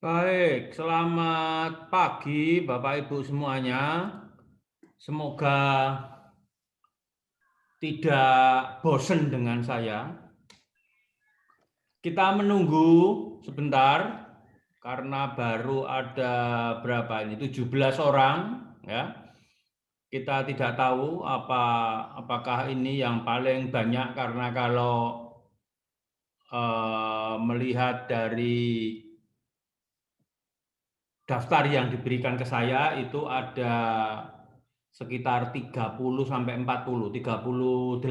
Baik, selamat pagi Bapak Ibu semuanya. Semoga tidak bosan dengan saya. Kita menunggu sebentar karena baru ada berapa ini 17 orang ya. Kita tidak tahu apakah ini yang paling banyak karena kalau melihat dari daftar yang diberikan ke saya itu ada sekitar 30 sampai 40, 38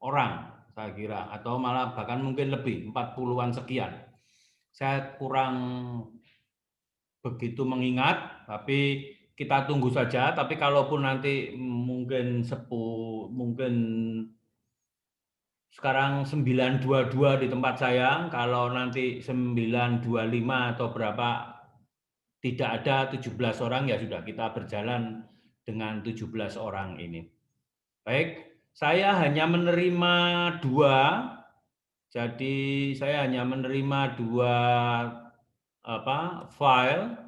orang saya kira, atau malah bahkan mungkin lebih, 40-an sekian. Saya kurang begitu mengingat, tapi kita tunggu saja. Tapi kalaupun nanti mungkin sekarang 922 di tempat saya, kalau nanti 925 atau berapa tidak ada 17 orang, ya sudah kita berjalan dengan 17 orang ini. Baik, saya hanya menerima 2, jadi saya hanya menerima 2 file.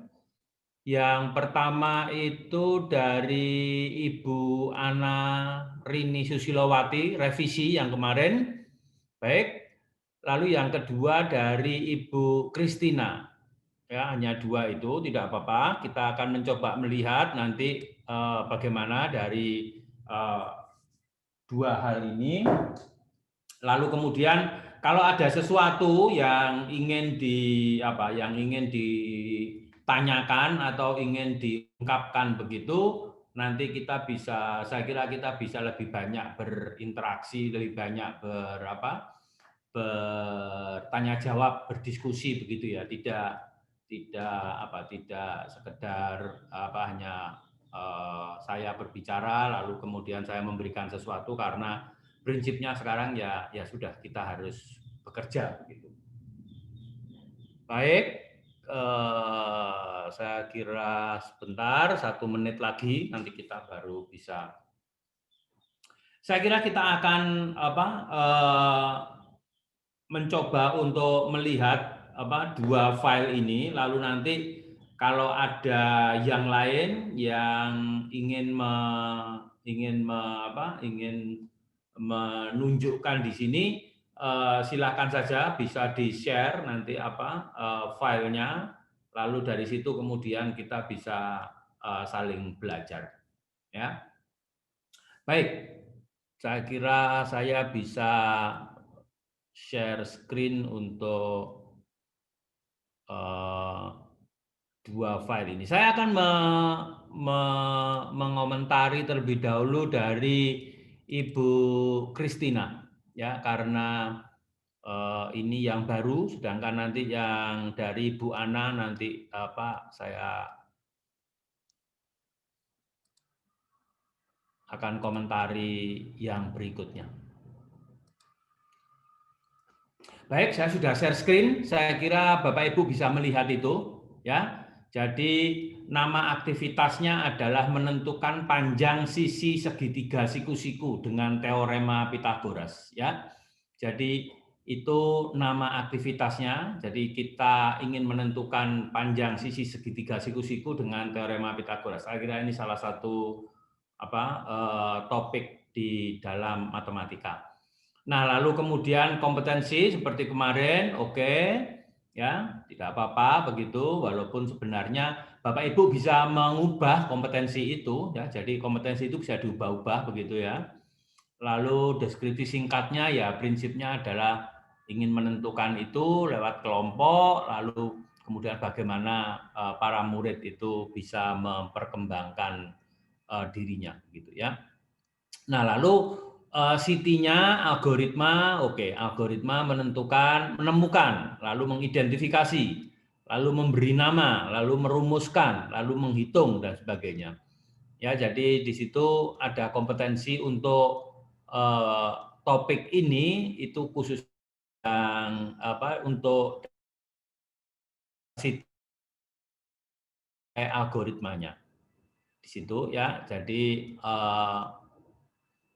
Yang pertama itu dari Ibu Ana Rini Susilowati, revisi yang kemarin. Baik, lalu yang kedua dari Ibu Kristina. Ya, hanya 2 itu, tidak apa-apa. Kita akan mencoba melihat nanti bagaimana dari 2 hal ini. Lalu kemudian kalau ada sesuatu yang ingin ditanyakan atau ingin diungkapkan begitu, nanti saya kira kita bisa lebih banyak berinteraksi, lebih banyak bertanya jawab, berdiskusi begitu ya, tidak sekedar hanya saya berbicara lalu kemudian saya memberikan sesuatu, karena prinsipnya sekarang ya sudah, kita harus bekerja begitu. Baik, saya kira sebentar, 1 menit lagi nanti kita baru bisa. Saya kira kita akan mencoba untuk melihat 2 file ini, lalu nanti kalau ada yang lain yang ingin menunjukkan di sini, silakan saja, bisa di-share nanti filenya, lalu dari situ kemudian kita bisa saling belajar. Ya. Baik, saya kira saya bisa share screen untuk 2 file ini. Saya akan mengomentari terlebih dahulu dari Ibu Kristina, ya, karena ini yang baru, sedangkan nanti yang dari Bu Ana nanti saya akan komentari yang berikutnya. Baik, saya sudah share screen. Saya kira Bapak Ibu bisa melihat itu, ya. Jadi nama aktivitasnya adalah menentukan panjang sisi segitiga siku-siku dengan teorema Pythagoras, ya. Jadi itu nama aktivitasnya. Jadi kita ingin menentukan panjang sisi segitiga siku-siku dengan teorema Pythagoras. Saya kira ini salah satu topik di dalam matematika. Nah, lalu kemudian kompetensi seperti kemarin, oke, ya, tidak apa-apa begitu, walaupun sebenarnya Bapak Ibu bisa mengubah kompetensi itu, ya, jadi kompetensi itu bisa diubah-ubah begitu ya. Lalu deskripsi singkatnya ya prinsipnya adalah ingin menentukan itu lewat kelompok, lalu kemudian bagaimana para murid itu bisa memperkembangkan dirinya, gitu ya. Nah, lalu CT-nya algoritma, oke, algoritma menemukan, lalu mengidentifikasi, lalu memberi nama, lalu merumuskan, lalu menghitung dan sebagainya. Ya, jadi di situ ada kompetensi untuk topik ini itu khusus yang untuk algoritmanya. Di situ ya. Jadi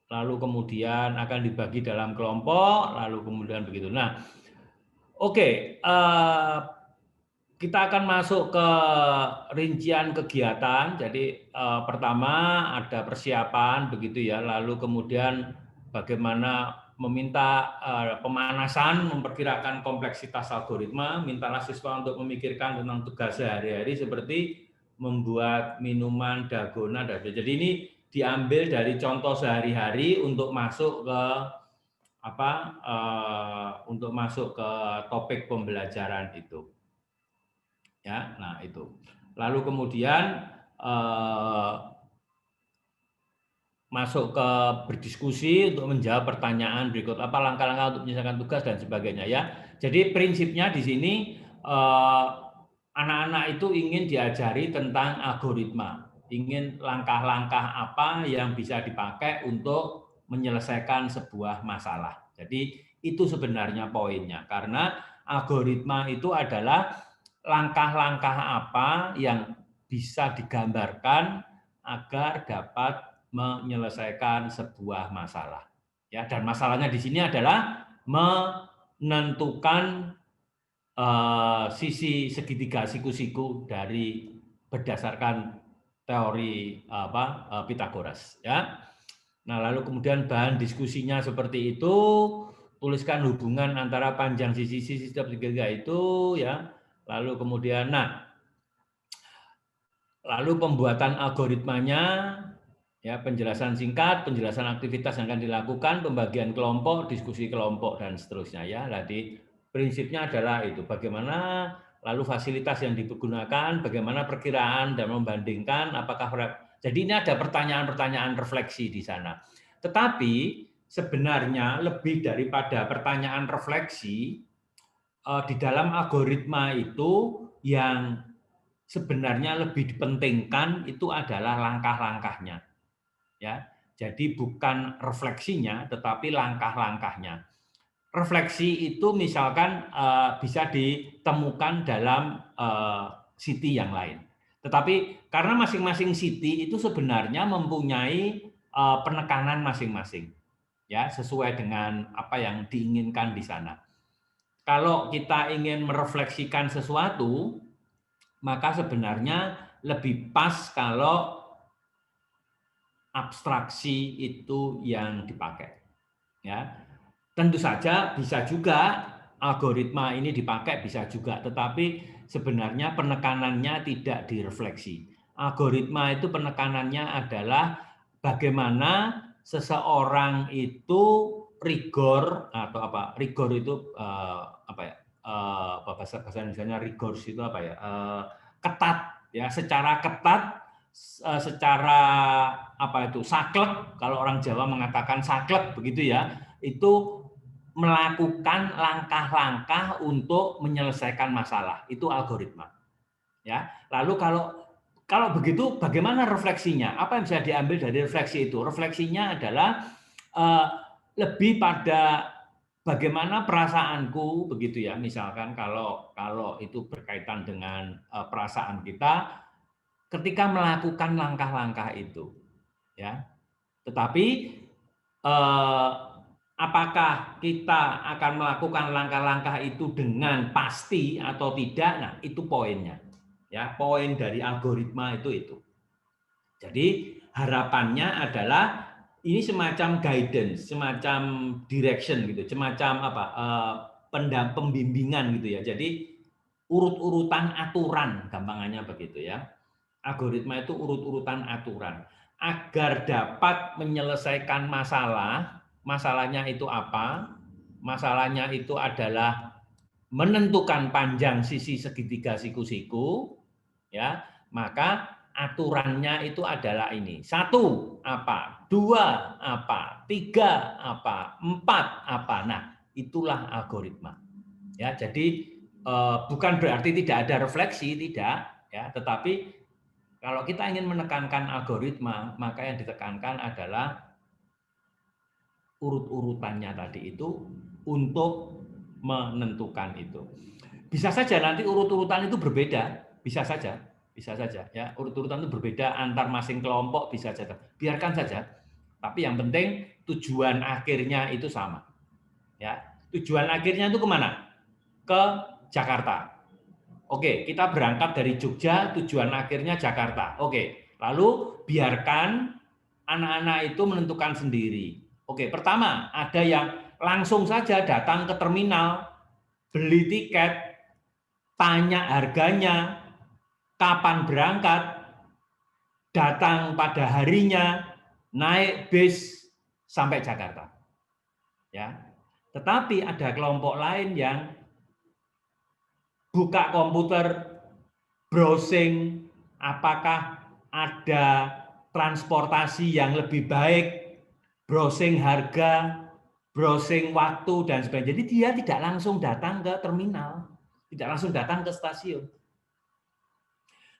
lalu kemudian akan dibagi dalam kelompok, lalu kemudian begitu. Nah, oke, kita akan masuk ke rincian kegiatan. Jadi pertama ada persiapan begitu ya, lalu kemudian bagaimana meminta pemanasan, memperkirakan kompleksitas algoritma, mintalah siswa untuk memikirkan tentang tugas sehari-hari seperti membuat minuman, dalgona, dan jadi ini diambil dari contoh sehari-hari untuk masuk ke untuk masuk ke topik pembelajaran itu. Ya, nah itu. Lalu kemudian masuk ke berdiskusi untuk menjawab pertanyaan berikut apa langkah-langkah untuk menyelesaikan tugas dan sebagainya ya. Jadi prinsipnya di sini anak-anak itu ingin diajari tentang algoritma, ingin langkah-langkah apa yang bisa dipakai untuk menyelesaikan sebuah masalah. Jadi itu sebenarnya poinnya, karena algoritma itu adalah langkah-langkah apa yang bisa digambarkan agar dapat menyelesaikan sebuah masalah. Ya, dan masalahnya di sini adalah menentukan sisi segitiga siku-siku dari berdasarkan teori Pythagoras. Ya. Nah, lalu kemudian bahan diskusinya seperti itu, tuliskan hubungan antara panjang sisi-sisi segitiga itu, ya. Lalu kemudian, lalu pembuatan algoritmanya, ya, penjelasan singkat, penjelasan aktivitas yang akan dilakukan, pembagian kelompok, diskusi kelompok, dan seterusnya. Ya, jadi prinsipnya adalah itu, bagaimana lalu fasilitas yang digunakan, bagaimana perkiraan dan membandingkan, apakah jadi ini ada pertanyaan-pertanyaan refleksi di sana. Tetapi sebenarnya lebih daripada pertanyaan refleksi, di dalam algoritma itu yang sebenarnya lebih dipentingkan itu adalah langkah-langkahnya. Ya, jadi bukan refleksinya, tetapi langkah-langkahnya. Refleksi itu misalkan bisa ditemukan dalam city yang lain. Tetapi karena masing-masing city itu sebenarnya mempunyai penekanan masing-masing, ya, sesuai dengan apa yang diinginkan di sana. Kalau kita ingin merefleksikan sesuatu, maka sebenarnya lebih pas kalau abstraksi itu yang dipakai. Ya, tentu saja bisa juga algoritma ini dipakai, bisa juga, tetapi sebenarnya penekanannya tidak direfleksi. Algoritma itu penekanannya adalah bagaimana seseorang itu rigor atau apa? Rigor itu apa ya? Bahasa Indonesianya rigor itu apa ya? Ketat, ya, secara ketat, secara apa itu? Saklek, kalau orang Jawa mengatakan saklek begitu ya. Itu melakukan langkah-langkah untuk menyelesaikan masalah. Itu algoritma. Ya. Lalu kalau begitu bagaimana refleksinya? Apa yang bisa diambil dari refleksi itu? Refleksinya adalah lebih pada bagaimana perasaanku begitu ya. Misalkan kalau itu berkaitan dengan perasaan kita ketika melakukan langkah-langkah itu, ya. Tetapi apakah kita akan melakukan langkah-langkah itu dengan pasti atau tidak? Nah, itu poinnya. Ya, poin dari algoritma itu. Jadi harapannya adalah ini semacam guidance, semacam direction gitu, semacam apa? Pembimbingan gitu ya. Jadi urut-urutan aturan, gampangannya begitu ya. Algoritma itu urut-urutan aturan agar dapat menyelesaikan masalah. Masalahnya itu apa? Masalahnya itu adalah menentukan panjang sisi segitiga siku-siku, ya. Maka aturannya itu adalah ini. 1 apa? 2 apa? 3 apa? 4 apa? Nah, itulah algoritma. Ya, jadi bukan berarti tidak ada refleksi, tidak, ya, tetapi kalau kita ingin menekankan algoritma, maka yang ditekankan adalah urut-urutannya tadi itu untuk menentukan itu. Bisa saja nanti urut-urutan itu berbeda, bisa saja ya, urut-urutan itu berbeda antar masing kelompok, bisa saja. Biarkan saja. Tapi yang penting tujuan akhirnya itu sama. Ya, tujuan akhirnya itu kemana? Ke Jakarta. Oke, kita berangkat dari Jogja, tujuan akhirnya Jakarta. Oke, lalu biarkan anak-anak itu menentukan sendiri. Oke, pertama ada yang langsung saja datang ke terminal, beli tiket, tanya harganya, kapan berangkat, datang pada harinya, naik bis sampai Jakarta. Ya. Tetapi ada kelompok lain yang buka komputer, browsing, apakah ada transportasi yang lebih baik, browsing harga, browsing waktu, dan sebagainya. Jadi dia tidak langsung datang ke terminal, tidak langsung datang ke stasiun.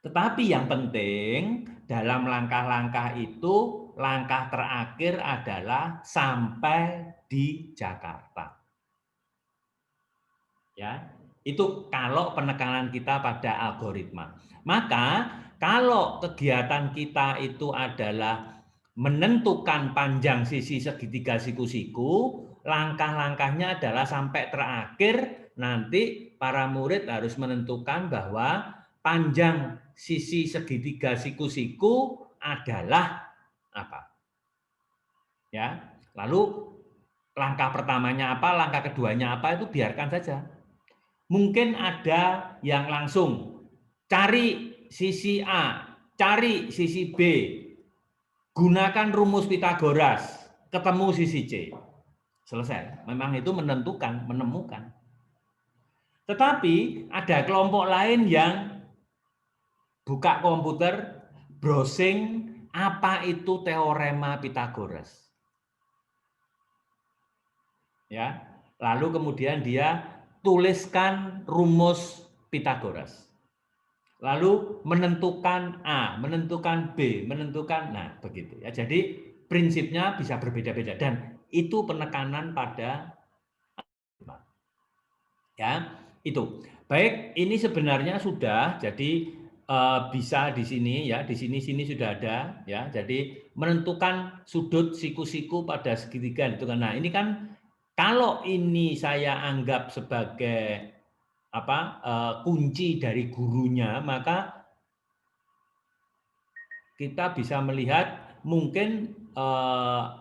Tetapi yang penting dalam langkah-langkah itu, langkah terakhir adalah sampai di Jakarta. Ya, itu kalau penekanan kita pada algoritma. Maka kalau kegiatan kita itu adalah menentukan panjang sisi segitiga siku-siku, langkah-langkahnya adalah sampai terakhir nanti para murid harus menentukan bahwa panjang sisi segitiga siku-siku adalah apa. Ya, lalu langkah pertamanya apa, langkah keduanya apa, itu biarkan saja. Mungkin ada yang langsung cari sisi A, cari sisi B, gunakan rumus Pitagoras, ketemu sisi C. Selesai. Memang itu menentukan, menemukan. Tetapi ada kelompok lain yang buka komputer, browsing apa itu teorema Pitagoras. Ya. Lalu kemudian dia tuliskan rumus Pitagoras. Lalu menentukan A, menentukan B, menentukan, nah begitu ya. Jadi prinsipnya bisa berbeda-beda dan itu penekanan pada ya itu. Baik, ini sebenarnya sudah jadi bisa di sini ya, di sini sudah ada ya. Jadi menentukan sudut siku-siku pada segitiga itu kan. Nah, ini kan kalau ini saya anggap sebagai kunci dari gurunya, maka kita bisa melihat mungkin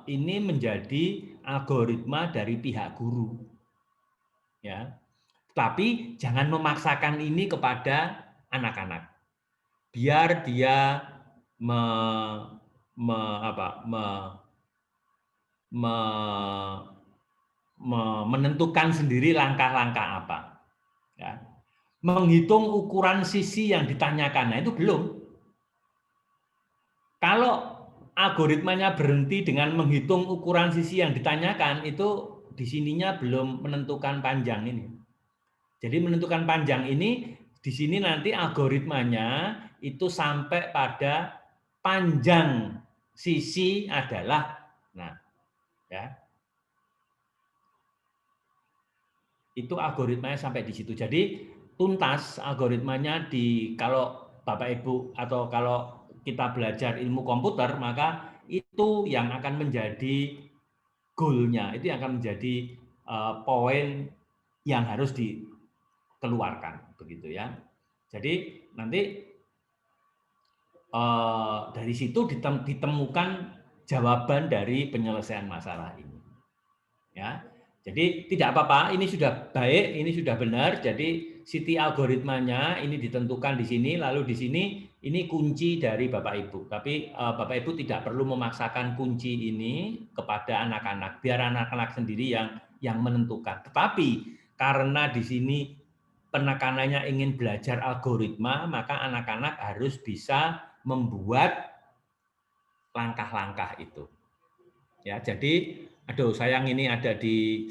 ini menjadi algoritma dari pihak guru. Ya. Tapi jangan memaksakan ini kepada anak-anak. Biar dia menentukan sendiri langkah-langkah apa. Ya. Menghitung ukuran sisi yang ditanyakan, nah itu belum. Kalau algoritmanya berhenti dengan menghitung ukuran sisi yang ditanyakan, itu di sininya belum menentukan panjang ini. Jadi menentukan panjang ini, di sini nanti algoritmanya itu sampai pada panjang sisi adalah, nah, ya, itu algoritmanya sampai di situ. Jadi tuntas algoritmanya kalau Bapak Ibu atau kalau kita belajar ilmu komputer, maka itu yang akan menjadi goalnya, itu yang akan menjadi poin yang harus dikeluarkan, begitu ya. Jadi nanti dari situ ditemukan jawaban dari penyelesaian masalah ini. Ya, jadi tidak apa-apa, ini sudah baik, ini sudah benar. Jadi siti algoritmanya ini ditentukan di sini, lalu di sini ini kunci dari Bapak Ibu. Tapi Bapak Ibu tidak perlu memaksakan kunci ini kepada anak-anak, biar anak-anak sendiri yang menentukan. Tetapi karena di sini penekanannya ingin belajar algoritma, maka anak-anak harus bisa membuat langkah-langkah itu. Ya, jadi sayang ini ada di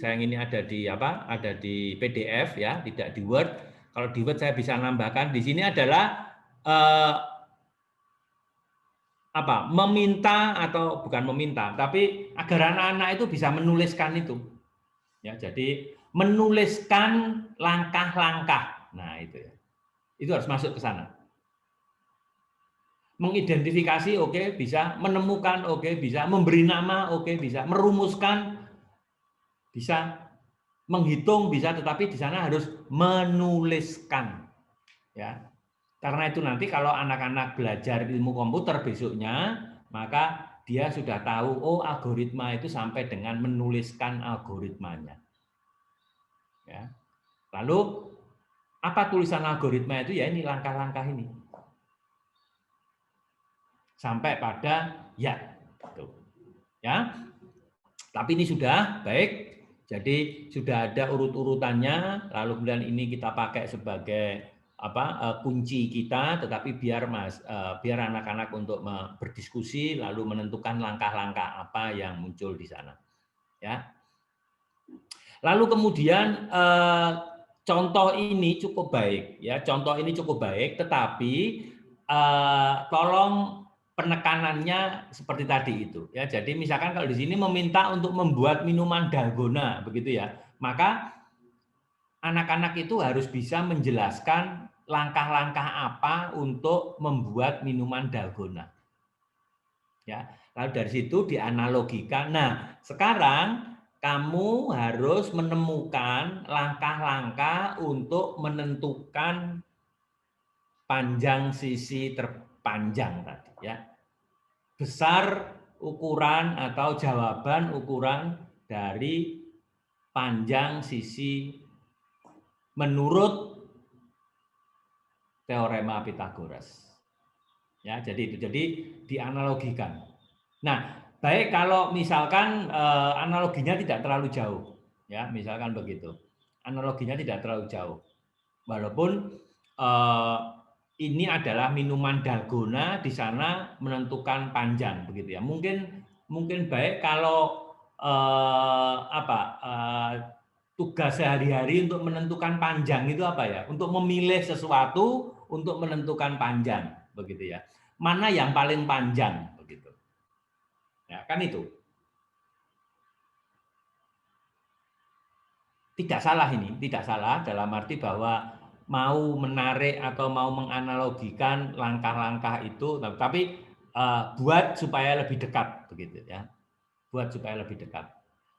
PDF ya, tidak di Word. Kalau di Word saya bisa nambahkan. Di sini adalah meminta atau bukan meminta, tapi agar anak-anak itu bisa menuliskan itu. Ya, jadi menuliskan langkah-langkah. Nah, itu ya. Itu harus masuk ke sana. Mengidentifikasi oke, bisa, menemukan oke, bisa, memberi nama oke, bisa, merumuskan bisa, menghitung bisa, tetapi di sana harus menuliskan. Ya. Karena itu nanti kalau anak-anak belajar ilmu komputer besoknya, maka dia sudah tahu, oh algoritma itu sampai dengan menuliskan algoritmanya. Ya. Lalu apa tulisan algoritma itu? Ya ini langkah-langkah ini. Sampai pada ya. Gitu. Ya. Tapi ini sudah baik. Jadi sudah ada urut-urutannya, lalu kemudian ini kita pakai sebagai kunci kita, tetapi biar biar anak-anak untuk berdiskusi lalu menentukan langkah-langkah apa yang muncul di sana. Ya. Lalu kemudian contoh ini cukup baik, ya contoh ini cukup baik, tetapi tolong penekanannya seperti tadi itu, ya. Jadi misalkan kalau di sini meminta untuk membuat minuman dalgona, begitu ya, maka anak-anak itu harus bisa menjelaskan langkah-langkah apa untuk membuat minuman dalgona. Ya, lalu dari situ dianalogikan. Nah, sekarang kamu harus menemukan langkah-langkah untuk menentukan panjang sisi terpanjang tadi ya. Besar ukuran atau jawaban ukuran dari panjang sisi menurut teorema Pythagoras. Ya, jadi itu. Jadi dianalogikan. Nah, baik kalau misalkan analoginya tidak terlalu jauh, ya, misalkan begitu. Analoginya tidak terlalu jauh. Walaupun ini adalah minuman dalgona, di sana menentukan panjang, begitu ya. Mungkin baik kalau tugas sehari-hari untuk menentukan panjang itu apa ya? Untuk memilih sesuatu untuk menentukan panjang, begitu ya. Mana yang paling panjang, begitu. Ya, kan itu. Tidak salah ini, tidak salah dalam arti bahwa mau menarik atau mau menganalogikan langkah-langkah itu, tapi buat supaya lebih dekat, begitu ya. Buat supaya lebih dekat.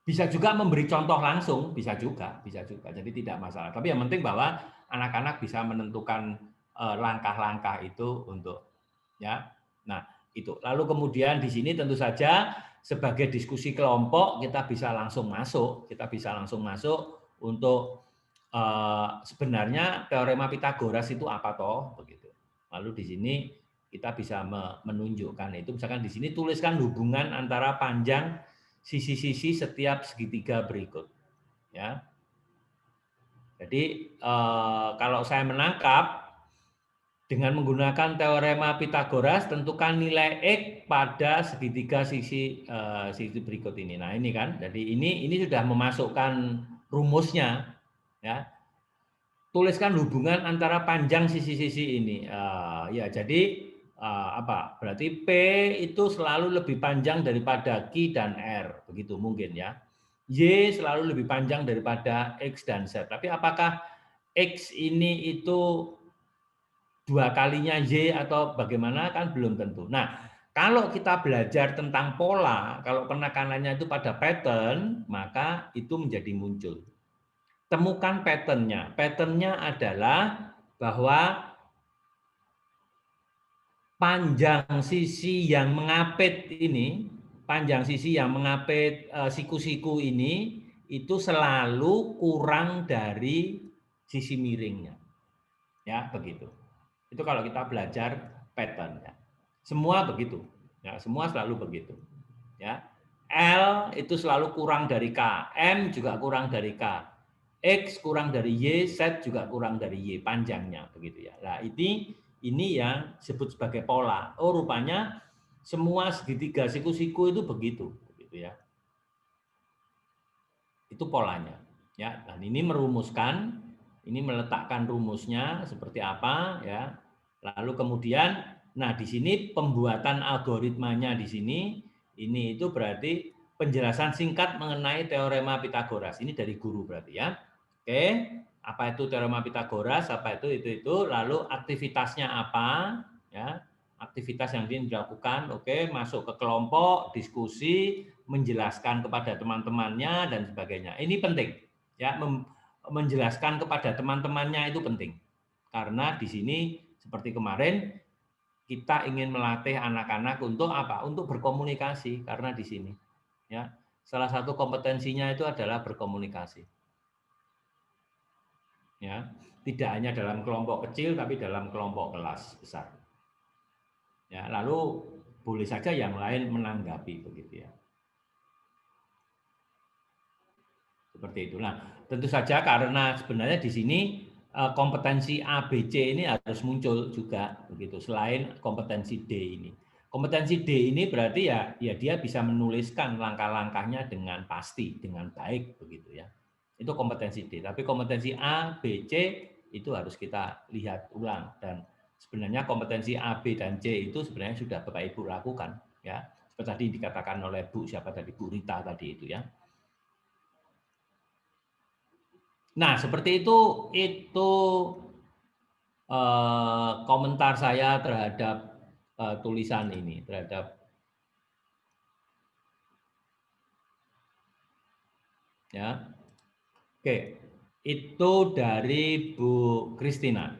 Bisa juga memberi contoh langsung, bisa juga. Jadi tidak masalah. Tapi yang penting bahwa anak-anak bisa menentukan langkah-langkah itu untuk ya. Nah, itu. Lalu kemudian di sini tentu saja sebagai diskusi kelompok kita bisa langsung masuk, untuk sebenarnya teorema Pythagoras itu apa toh begitu. Lalu di sini kita bisa menunjukkan itu, misalkan di sini tuliskan hubungan antara panjang sisi-sisi setiap segitiga berikut ya. Jadi kalau saya menangkap dengan menggunakan teorema Pythagoras, tentukan nilai X pada segitiga sisi berikut ini. Nah, ini kan. Jadi ini sudah memasukkan rumusnya ya. Tuliskan hubungan antara panjang sisi-sisi ini. Ya, jadi berarti P itu selalu lebih panjang daripada Q dan R, begitu mungkin ya. Y selalu lebih panjang daripada X dan Z. Tapi apakah X ini itu 2 kalinya Y atau bagaimana kan belum tentu. Nah, kalau kita belajar tentang pola, kalau penekanannya itu pada pattern, maka itu menjadi muncul. Temukan pattern-nya. Pattern-nya adalah bahwa panjang sisi yang mengapit ini, panjang sisi yang mengapit siku-siku ini, itu selalu kurang dari sisi miringnya. Ya, begitu. Itu kalau kita belajar pattern ya. Semua begitu. Ya, semua selalu begitu. Ya. L itu selalu kurang dari K, M juga kurang dari K. X kurang dari Y, Z juga kurang dari Y, panjangnya begitu ya. Nah, ini yang disebut sebagai pola. Oh, rupanya semua segitiga siku-siku itu begitu ya. Itu polanya. Ya, dan ini merumuskan, ini meletakkan rumusnya seperti apa ya. Lalu kemudian nah di sini pembuatan algoritmanya di sini ini itu berarti penjelasan singkat mengenai teorema Pythagoras. Ini dari guru berarti ya. Oke, apa itu teorema Pythagoras? Apa itu lalu aktivitasnya apa? Ya, aktivitas yang dilakukan. Oke, masuk ke kelompok, diskusi, menjelaskan kepada teman-temannya dan sebagainya. Ini penting. Ya, menjelaskan kepada teman-temannya itu penting. Karena di sini seperti kemarin kita ingin melatih anak-anak untuk apa? Untuk berkomunikasi karena di sini ya. Salah satu kompetensinya itu adalah berkomunikasi. Ya, tidak hanya dalam kelompok kecil tapi dalam kelompok kelas besar. Ya, lalu boleh saja yang lain menanggapi begitu ya. Seperti itu. Nah, tentu saja karena sebenarnya di sini kompetensi A, B, C ini harus muncul juga begitu. Selain kompetensi D ini. Kompetensi D ini berarti ya dia bisa menuliskan langkah-langkahnya dengan pasti, dengan baik begitu ya. Itu kompetensi D. Tapi kompetensi A, B, C itu harus kita lihat ulang dan sebenarnya kompetensi A, B dan C itu sebenarnya sudah Bapak Ibu lakukan ya. Seperti tadi dikatakan oleh Bu siapa tadi Bu Rita tadi itu ya. Nah, seperti itu komentar saya terhadap tulisan ini, terhadap ya. Oke, itu dari Bu Kristina.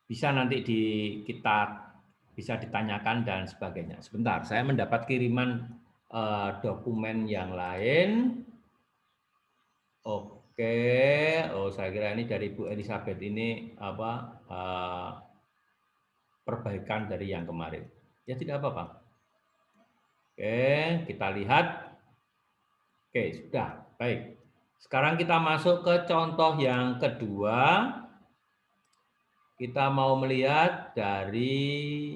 Bisa nanti kita bisa ditanyakan dan sebagainya. Sebentar, saya mendapat kiriman dokumen yang lain. Oke, oh saya kira ini dari Bu Elizabeth ini apa perbaikan dari yang kemarin. Ya tidak apa-apa. Oke, kita lihat. Oke, sudah. Baik. Sekarang kita masuk ke contoh yang kedua. Kita mau melihat dari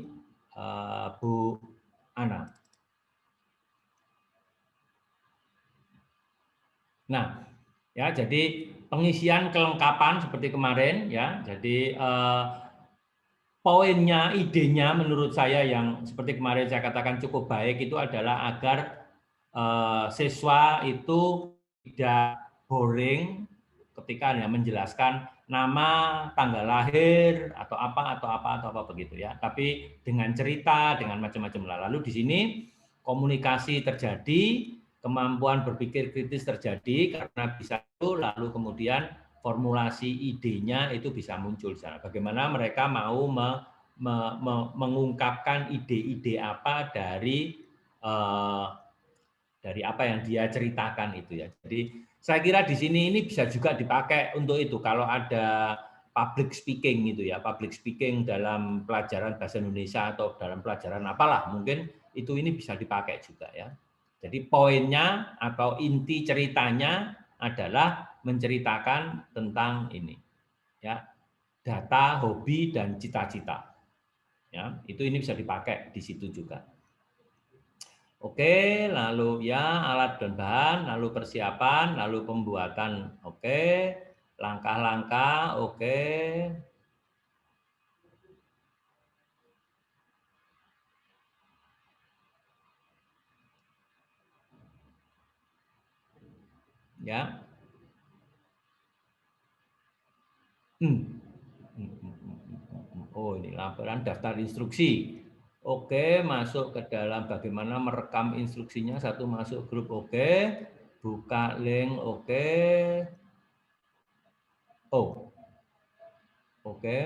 Bu Ana. Nah, ya jadi pengisian kelengkapan seperti kemarin ya. Jadi poinnya, idenya menurut saya yang seperti kemarin saya katakan cukup baik itu adalah agar siswa itu tidak boring ketika ya menjelaskan nama, tanggal lahir atau apa begitu ya. Tapi dengan cerita, dengan macam-macam. Lalu di sini komunikasi terjadi, kemampuan berpikir kritis terjadi karena bisa itu lalu kemudian formulasi idenya itu bisa muncul di sana. Bagaimana mereka mau mengungkapkan ide-ide apa dari apa yang dia ceritakan itu ya. Jadi saya kira di sini ini bisa juga dipakai untuk itu kalau ada public speaking gitu ya, public speaking dalam pelajaran bahasa Indonesia atau dalam pelajaran apalah mungkin itu ini bisa dipakai juga ya. Jadi poinnya atau inti ceritanya adalah menceritakan tentang ini ya, data, hobi dan cita-cita. Ya, itu ini bisa dipakai di situ juga. Oke, lalu ya alat dan bahan, lalu persiapan, lalu pembuatan. Oke, langkah-langkah. Oke. Ya. Oh, ini laporan daftar instruksi. Oke, masuk ke dalam bagaimana merekam instruksinya. Satu masuk grup. Oke. Buka link. Oke. Oh, oke.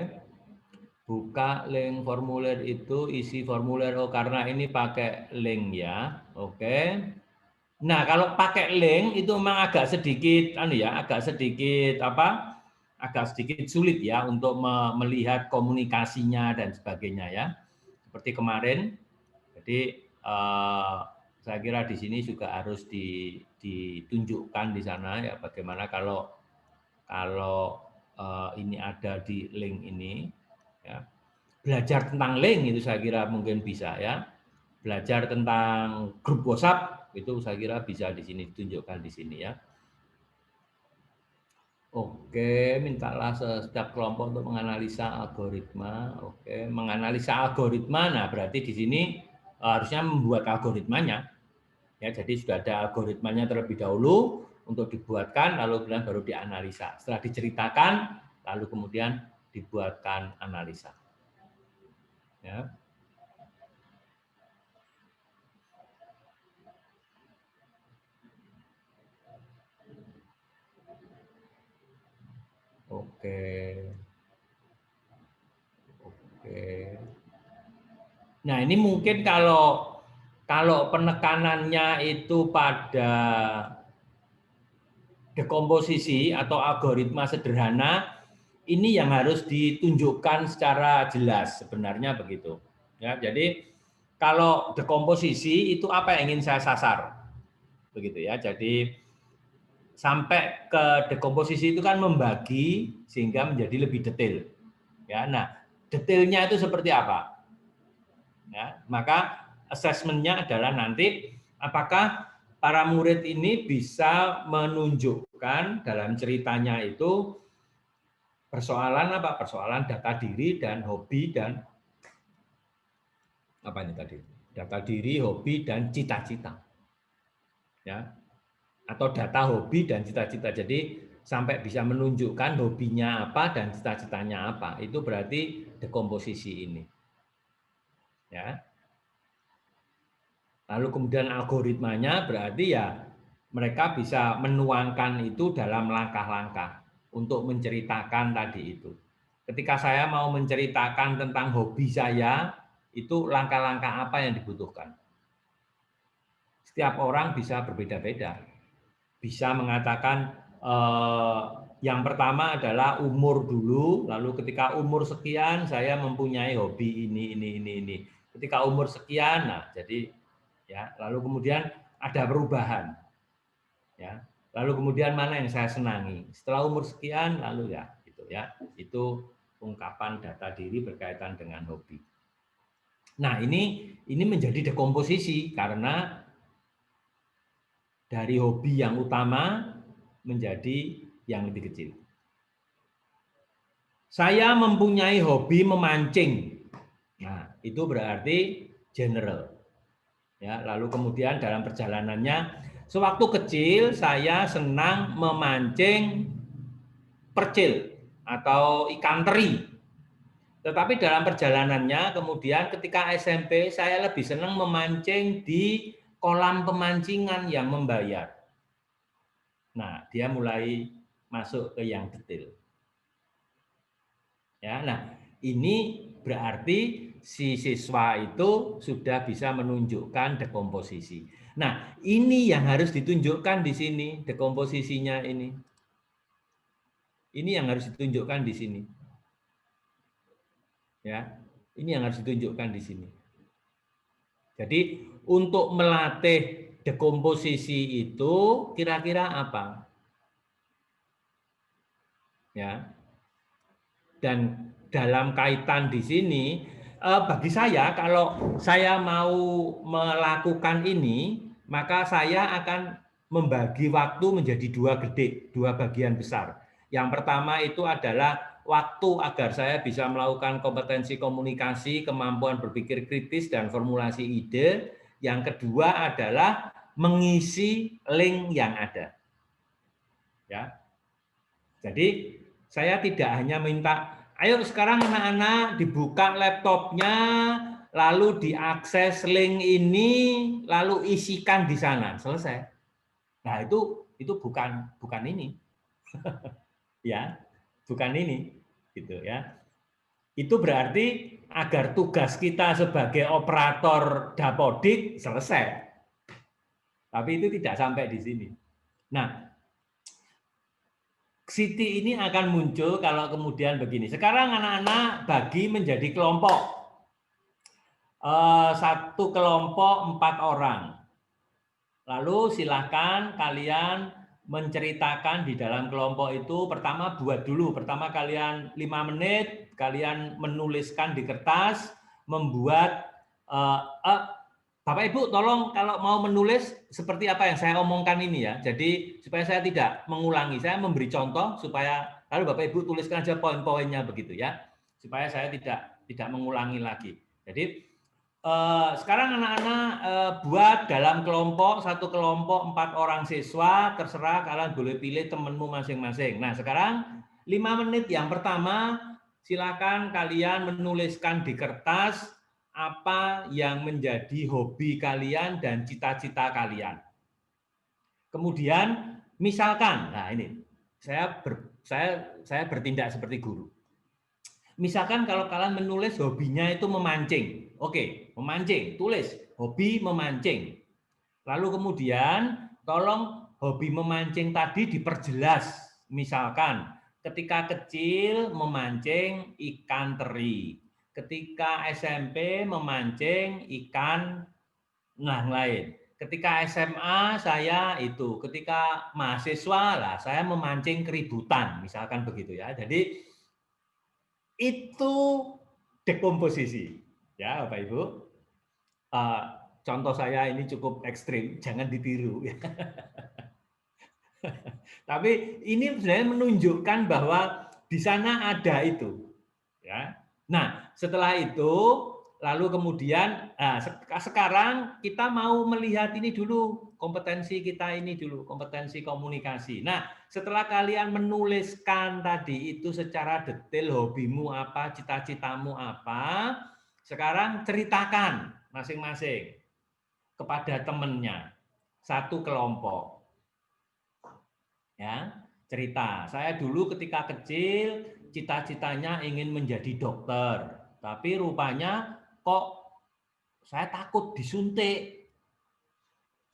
Buka link formulir itu, isi formulir. Oh, karena ini pakai link ya. Oke. Nah, kalau pakai link itu memang agak sedikit agak sedikit agak sedikit sulit ya untuk melihat komunikasinya dan sebagainya ya. Seperti kemarin. Jadi saya kira di sini juga harus ditunjukkan di sana ya bagaimana kalau kalau ini ada di link ini ya. Belajar tentang link itu saya kira mungkin bisa ya. Belajar tentang grup WhatsApp itu saya kira bisa di sini ditunjukkan di sini ya. Oke, mintalah setiap kelompok untuk menganalisa algoritma. Oke, menganalisa algoritma. Nah, berarti di sini harusnya membuat algoritmanya. Ya, jadi sudah ada algoritmanya terlebih dahulu untuk dibuatkan, lalu kemudian baru dianalisa. Setelah diceritakan, lalu kemudian dibuatkan analisa. Ya. Oke. Oke. Nah, ini mungkin kalau penekanannya itu pada dekomposisi atau algoritma sederhana, ini yang harus ditunjukkan secara jelas sebenarnya begitu. Ya, jadi kalau dekomposisi itu apa yang ingin saya sasar, begitu ya. Jadi sampai ke dekomposisi itu kan membagi sehingga menjadi lebih detail. Ya, nah detailnya itu seperti apa? Ya, maka asesmennya adalah nanti apakah para murid ini bisa menunjukkan dalam ceritanya itu persoalan apa? Persoalan data diri dan hobi dan apa ini tadi? Data diri, hobi dan cita-cita. Ya. Atau data hobi dan cita-cita. Jadi sampai bisa menunjukkan hobinya apa dan cita-citanya apa. Itu berarti dekomposisi ini. Ya. Lalu kemudian algoritmanya berarti ya mereka bisa menuangkan itu dalam langkah-langkah untuk menceritakan tadi itu. Ketika saya mau menceritakan tentang hobi saya, itu langkah-langkah apa yang dibutuhkan. Setiap orang bisa berbeda-beda. Bisa mengatakan yang pertama adalah umur dulu, lalu ketika umur sekian saya mempunyai hobi ini. Ketika umur sekian, nah jadi ya, lalu kemudian ada perubahan. Ya. Lalu kemudian mana yang saya senangi? Setelah umur sekian lalu ya, gitu ya. Itu ungkapan data diri berkaitan dengan hobi. Nah, ini menjadi dekomposisi karena dari hobi yang utama menjadi yang lebih kecil. Saya mempunyai hobi memancing. Nah, itu berarti general. Ya, lalu kemudian dalam perjalanannya, sewaktu kecil saya senang memancing percil atau ikan teri. Tetapi dalam perjalanannya, kemudian ketika SMP saya lebih senang memancing di kolam pemancingan yang membayar. Nah, dia mulai masuk ke yang detail. Ya, nah ini berarti si siswa itu sudah bisa menunjukkan dekomposisi. Nah, ini yang harus ditunjukkan di sini, dekomposisinya ini. Ini yang harus ditunjukkan di sini. Ya, ini yang harus ditunjukkan di sini. Jadi untuk melatih dekomposisi itu kira-kira apa? Ya. Dan dalam kaitan di sini, bagi saya kalau saya mau melakukan ini, maka saya akan membagi waktu menjadi dua bagian besar. Yang pertama itu adalah waktu agar saya bisa melakukan kompetensi komunikasi, kemampuan berpikir kritis dan formulasi ide. Yang kedua adalah mengisi link yang ada. Ya. Jadi saya tidak hanya minta, ayo sekarang anak-anak dibuka laptopnya, lalu diakses link ini, lalu isikan di sana, selesai. Nah itu bukan ini, ya, bukan ini, gitu ya. Itu berarti agar tugas kita sebagai operator dapodik selesai. Tapi itu tidak sampai di sini. Nah, Siti ini akan muncul kalau kemudian begini. Sekarang anak-anak bagi menjadi kelompok. Satu kelompok 4 orang. Lalu silakan kalian menceritakan di dalam kelompok itu. Pertama buat dulu. Pertama kalian 5 menit, kalian menuliskan di kertas, membuat Bapak Ibu tolong kalau mau menulis seperti apa yang saya omongkan ini ya. Jadi supaya saya tidak mengulangi, saya memberi contoh supaya lalu Bapak Ibu tuliskan aja poin-poinnya begitu ya. Supaya saya tidak mengulangi lagi. Jadi sekarang anak-anak buat dalam kelompok, satu kelompok 4 orang siswa, terserah kalian boleh pilih temanmu masing-masing. Nah, sekarang 5 menit yang pertama silakan kalian menuliskan di kertas apa yang menjadi hobi kalian dan cita-cita kalian. Kemudian misalkan, nah ini saya bertindak seperti guru. Misalkan kalau kalian menulis hobinya itu memancing. Oke, memancing, tulis hobi memancing. Lalu kemudian tolong hobi memancing tadi diperjelas. Misalkan ketika kecil memancing ikan teri. Ketika SMP memancing ikan lain. Ketika SMA saya itu, ketika mahasiswa lah saya memancing keributan, misalkan begitu ya. Jadi itu dekomposisi, ya Bapak Ibu. Contoh saya ini cukup ekstrim, jangan ditiru. Ya. Tapi ini sebenarnya menunjukkan bahwa di sana ada itu. Ya. Nah, setelah itu lalu kemudian sekarang kita mau melihat ini dulu, kompetensi kita ini dulu, kompetensi komunikasi. Nah, setelah kalian menuliskan tadi itu secara detail hobimu apa, cita-citamu apa, sekarang ceritakan masing-masing kepada temannya, satu kelompok. Ya, cerita. Saya dulu ketika kecil cita-citanya ingin menjadi dokter, tapi rupanya kok saya takut disuntik.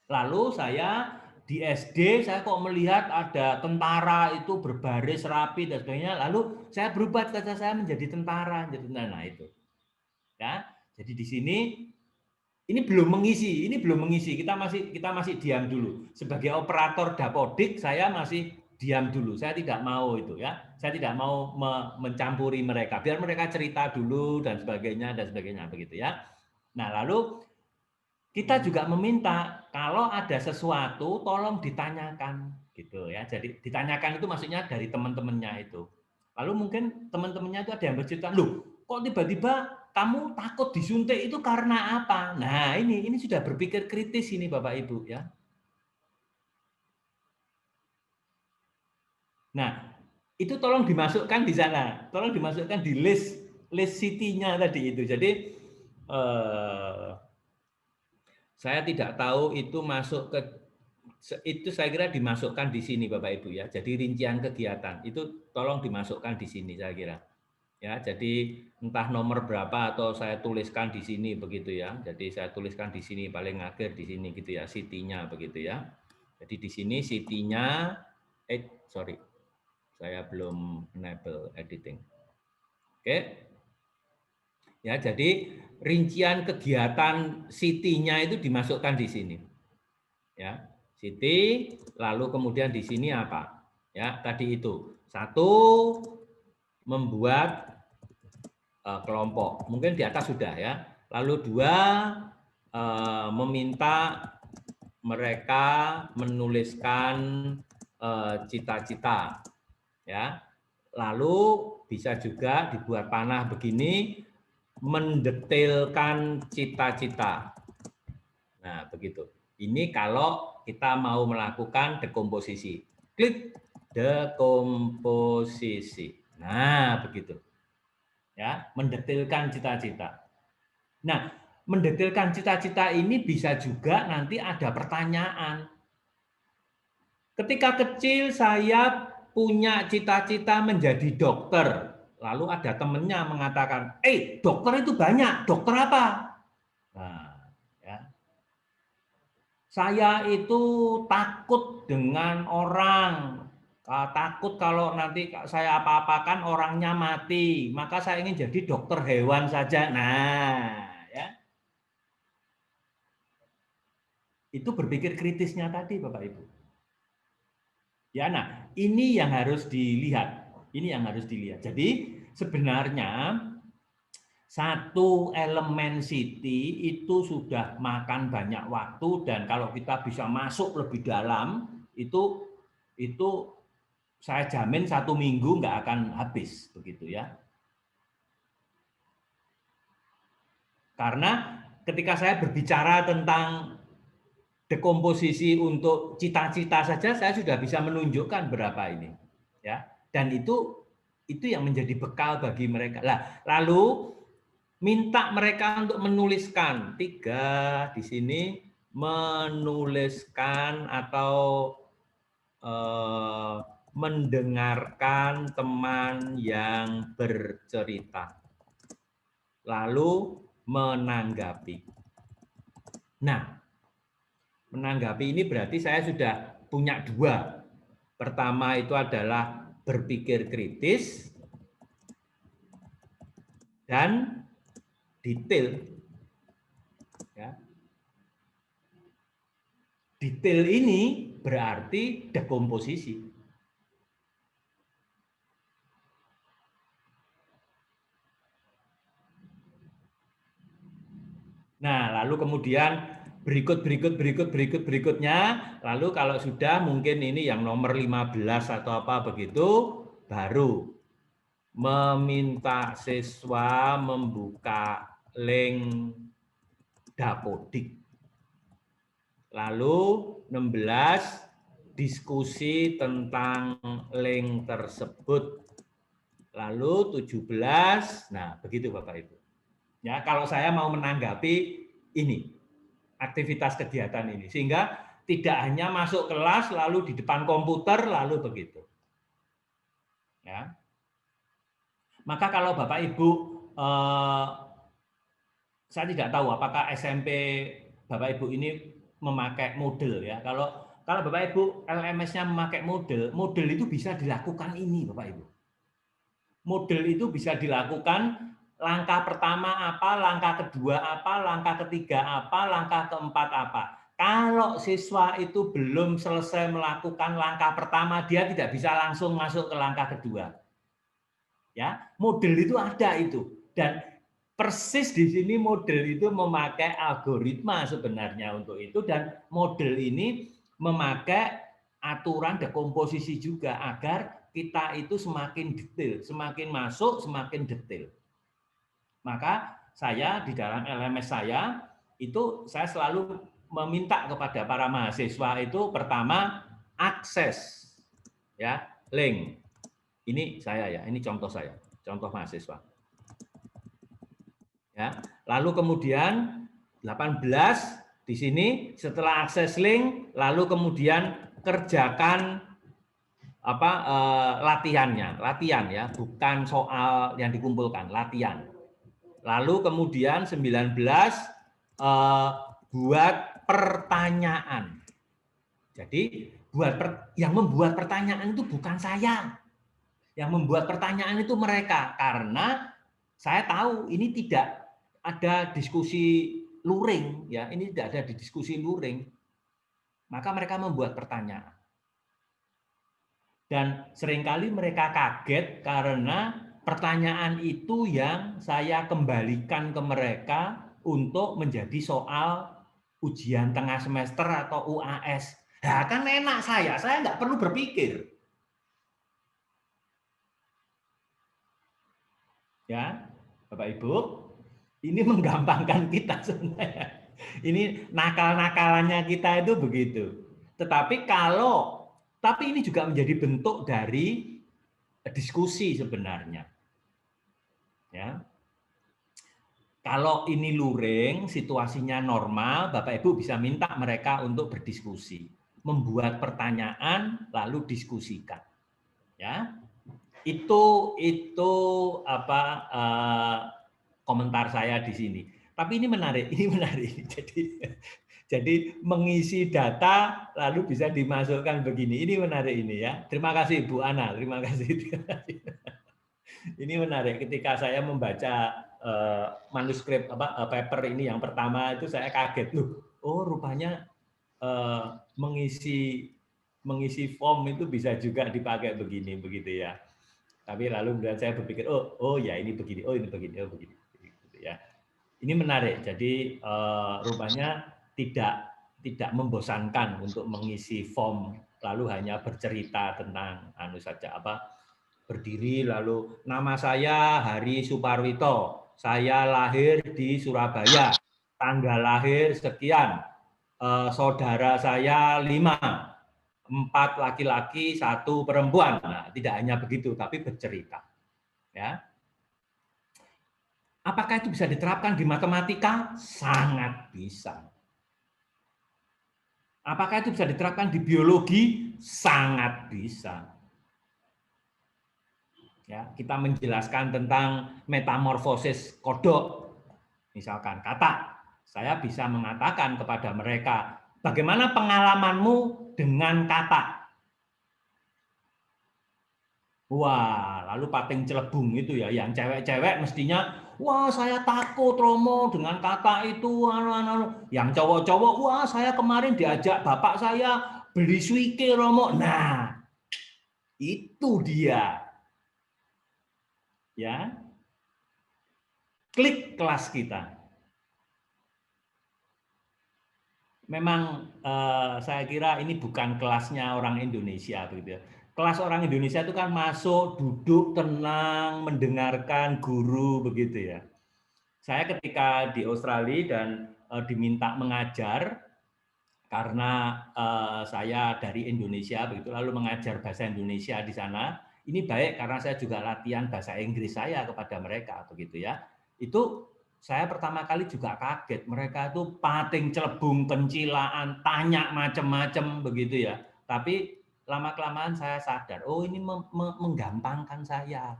Lalu saya di SD saya kok melihat ada tentara itu berbaris rapi dan sebagainya. Lalu saya berubah cita saya menjadi tentara. Nah itu. Ya. Jadi di sini ini belum mengisi. Kita masih diam dulu. Sebagai operator dapodik saya masih diam dulu. Saya tidak mau itu ya. Saya tidak mau mencampuri mereka. Biar mereka cerita dulu dan sebagainya begitu ya. Nah, lalu kita juga meminta kalau ada sesuatu tolong ditanyakan gitu ya. Jadi ditanyakan itu maksudnya dari teman-temannya itu. Lalu mungkin teman-temannya itu ada yang bercerita, "Loh, kok tiba-tiba kamu takut disuntik itu karena apa?" Nah, ini sudah berpikir kritis ini Bapak Ibu ya. Nah, itu tolong dimasukkan di sana. Tolong dimasukkan di list city-nya tadi itu. Jadi saya tidak tahu itu masuk ke itu saya kira dimasukkan di sini Bapak Ibu ya. Jadi rincian kegiatan itu tolong dimasukkan di sini saya kira. Ya, jadi entah nomor berapa atau saya tuliskan di sini begitu ya. Jadi saya tuliskan di sini paling akhir di sini gitu ya, city-nya begitu ya. Jadi di sini city-nya sorry. Saya belum enable editing. Oke. Ya, jadi rincian kegiatan city-nya itu dimasukkan di sini. Ya, city, lalu kemudian di sini apa? Ya, tadi itu. Satu, membuat kelompok. Mungkin di atas sudah ya. Lalu dua, meminta mereka menuliskan cita-cita. Ya. Lalu bisa juga dibuat panah begini, mendetailkan cita-cita. Nah, begitu. Ini kalau kita mau melakukan dekomposisi. Klik dekomposisi. Nah, begitu. Ya, mendetailkan cita-cita. Nah, mendetailkan cita-cita ini bisa juga nanti ada pertanyaan. Ketika kecil saya punya cita-cita menjadi dokter. Lalu ada temennya mengatakan, dokter itu banyak, dokter apa? Nah, ya. Saya itu takut dengan orang, takut kalau nanti saya apa-apakan orangnya mati, maka saya ingin jadi dokter hewan saja. Nah, ya. Itu berpikir kritisnya tadi, Bapak Ibu. Ya, nah, ini yang harus dilihat. Ini yang harus dilihat. Jadi, sebenarnya satu elemen city itu sudah makan banyak waktu dan kalau kita bisa masuk lebih dalam itu saya jamin 1 minggu nggak akan habis begitu ya. Karena ketika saya berbicara tentang dekomposisi untuk cita-cita saja saya sudah bisa menunjukkan berapa ini ya. Dan itu yang menjadi bekal bagi mereka. Lalu minta mereka untuk menuliskan 3 di sini menuliskan atau mendengarkan teman yang bercerita, lalu menanggapi. Nah, menanggapi ini berarti saya sudah punya dua. Pertama itu adalah berpikir kritis dan detail. Ya. Detail ini berarti dekomposisi. Nah, lalu kemudian berikutnya, lalu kalau sudah mungkin ini yang nomor 15 atau apa begitu, baru meminta siswa membuka link Dapodik. Lalu 16, diskusi tentang link tersebut. Lalu 17, nah begitu Bapak Ibu. Ya, kalau saya mau menanggapi ini, aktivitas kegiatan ini. Sehingga tidak hanya masuk kelas, lalu di depan komputer, lalu begitu. Ya. Maka kalau Bapak Ibu, saya tidak tahu apakah SMP Bapak Ibu ini memakai model ya. Kalau Bapak Ibu LMS-nya memakai model itu bisa dilakukan ini Bapak Ibu. Model itu bisa dilakukan langkah pertama apa, langkah kedua apa, langkah ketiga apa, langkah keempat apa. Kalau siswa itu belum selesai melakukan langkah pertama, dia tidak bisa langsung masuk ke langkah kedua. Ya, model itu ada itu. Dan persis di sini model itu memakai algoritma sebenarnya untuk itu, dan model ini memakai aturan dekomposisi juga agar kita itu semakin detail, semakin masuk semakin detail. Maka saya di dalam LMS saya itu saya selalu meminta kepada para mahasiswa itu pertama akses ya, link. Ini saya ya, ini contoh saya, contoh mahasiswa. Ya. Lalu kemudian 18 di sini setelah akses link, lalu kemudian kerjakan latihan ya, bukan soal yang dikumpulkan, latihan. Lalu kemudian 19 buat pertanyaan. Jadi yang membuat pertanyaan itu bukan saya. Yang membuat pertanyaan itu mereka, karena saya tahu ini tidak ada diskusi luring ya, ini tidak ada di diskusi luring. Maka mereka membuat pertanyaan. Dan seringkali mereka kaget karena pertanyaan itu yang saya kembalikan ke mereka untuk menjadi soal ujian tengah semester atau UAS. Nah, kan enak saya nggak perlu berpikir. Ya, Bapak Ibu, ini menggampangkan kita sebenarnya. Ini nakal-nakalannya kita itu begitu. Tapi ini juga menjadi bentuk dari diskusi sebenarnya. Ya. Kalau ini luring, situasinya normal, Bapak Ibu bisa minta mereka untuk berdiskusi, membuat pertanyaan lalu diskusikan. Ya. Itu komentar saya di sini. Tapi ini menarik. Jadi mengisi data lalu bisa dimasukkan begini. Ini menarik ini ya. Terima kasih Bu Ana, terima kasih. Ini menarik ketika saya membaca manuskrip paper ini yang pertama itu saya kaget loh. Oh, rupanya mengisi form itu bisa juga dipakai begini begitu ya. Tapi lalu kemudian saya berpikir oh ya ini begini, oh ini begini, oh begini gitu ya. Ini menarik. Jadi rupanya tidak membosankan untuk mengisi form lalu hanya bercerita tentang saja berdiri lalu nama saya Hari Suparwito, saya lahir di Surabaya, tanggal lahir sekian, saudara saya 5, 4 laki-laki, 1 perempuan. Nah, tidak hanya begitu, tapi bercerita. Ya. Apakah itu bisa diterapkan di matematika? Sangat bisa. Apakah itu bisa diterapkan di biologi? Sangat bisa. Ya, kita menjelaskan tentang metamorfosis kodok, misalkan kata, saya bisa mengatakan kepada mereka, bagaimana pengalamanmu dengan kata? Wah, lalu pating celebung itu ya, yang cewek-cewek mestinya, wah saya takut Romo dengan kata itu, yang cowok-cowok, wah saya kemarin diajak bapak saya beli suike Romo. Nah, itu dia, ya, klik kelas kita. Memang saya kira ini bukan kelasnya orang Indonesia, begitu ya. Kelas orang Indonesia itu kan masuk, duduk tenang, mendengarkan guru, begitu ya. Saya ketika di Australia dan diminta mengajar karena saya dari Indonesia, begitu, lalu mengajar bahasa Indonesia di sana. Ini baik karena saya juga latihan bahasa Inggris saya kepada mereka, begitu ya. Itu saya pertama kali juga kaget, mereka itu pating celebung, pencilaan, tanya macam-macam begitu ya. Tapi lama-kelamaan saya sadar, oh ini menggampangkan saya.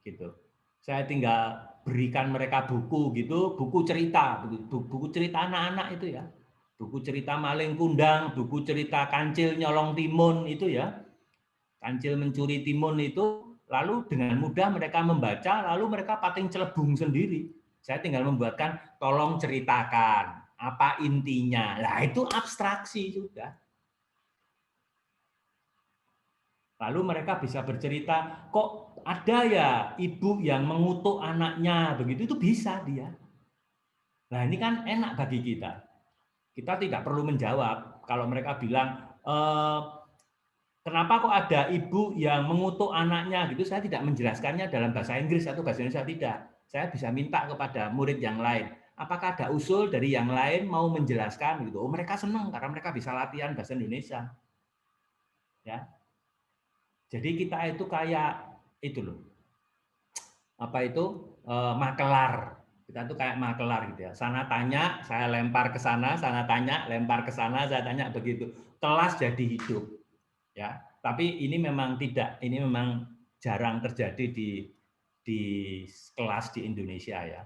Gitu. Saya tinggal berikan mereka buku gitu, buku cerita, buku cerita anak-anak itu ya. Buku cerita maling kundang, buku cerita kancil nyolong timun itu ya. Kancil mencuri timun itu, lalu dengan mudah mereka membaca, lalu mereka pating celebung sendiri. Saya tinggal membuatkan, tolong ceritakan, apa intinya. Nah itu abstraksi juga. Lalu mereka bisa bercerita, kok ada ya ibu yang mengutuk anaknya, begitu itu bisa dia. Nah ini kan enak bagi kita. Kita tidak perlu menjawab. Kalau mereka bilang, kenapa kok ada ibu yang mengutuk anaknya gitu, saya tidak menjelaskannya dalam bahasa Inggris atau bahasa Indonesia, tidak. Saya bisa minta kepada murid yang lain, apakah ada usul dari yang lain mau menjelaskan gitu. Oh, mereka senang karena mereka bisa latihan bahasa Indonesia. Ya. Jadi kita itu kayak itu loh. Apa itu? Makelar. Kita tuh kayak makelar gitu ya. Sana tanya, saya lempar ke sana tanya, lempar ke sana, saya tanya begitu. Kelas jadi hidup. Ya. Tapi ini memang tidak, ini memang jarang terjadi di kelas di Indonesia ya.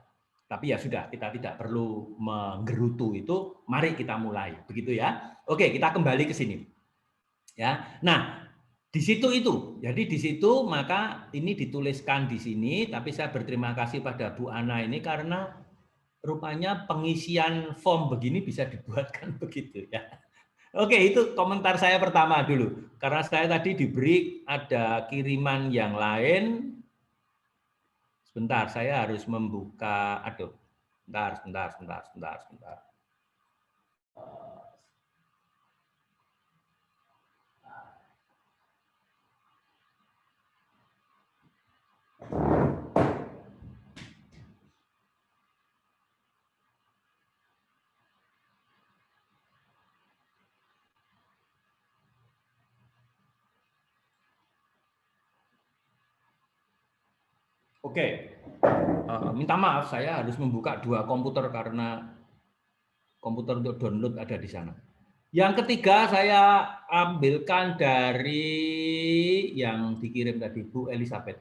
Tapi ya sudah, kita tidak perlu menggerutu itu, mari kita mulai, begitu ya. Oke, kita kembali ke sini. Ya. Nah, di situ itu. Jadi di situ maka ini dituliskan di sini, tapi saya berterima kasih pada Bu Ana ini karena rupanya pengisian form begini bisa dibuatkan begitu ya. Oke, itu komentar saya pertama dulu. Karena saya tadi diberi ada kiriman yang lain. Sebentar, saya harus membuka. Aduh, sebentar. Oke, minta maaf saya harus membuka dua komputer karena komputer untuk download ada di sana. Yang ketiga saya ambilkan dari yang dikirim tadi Bu Elizabeth.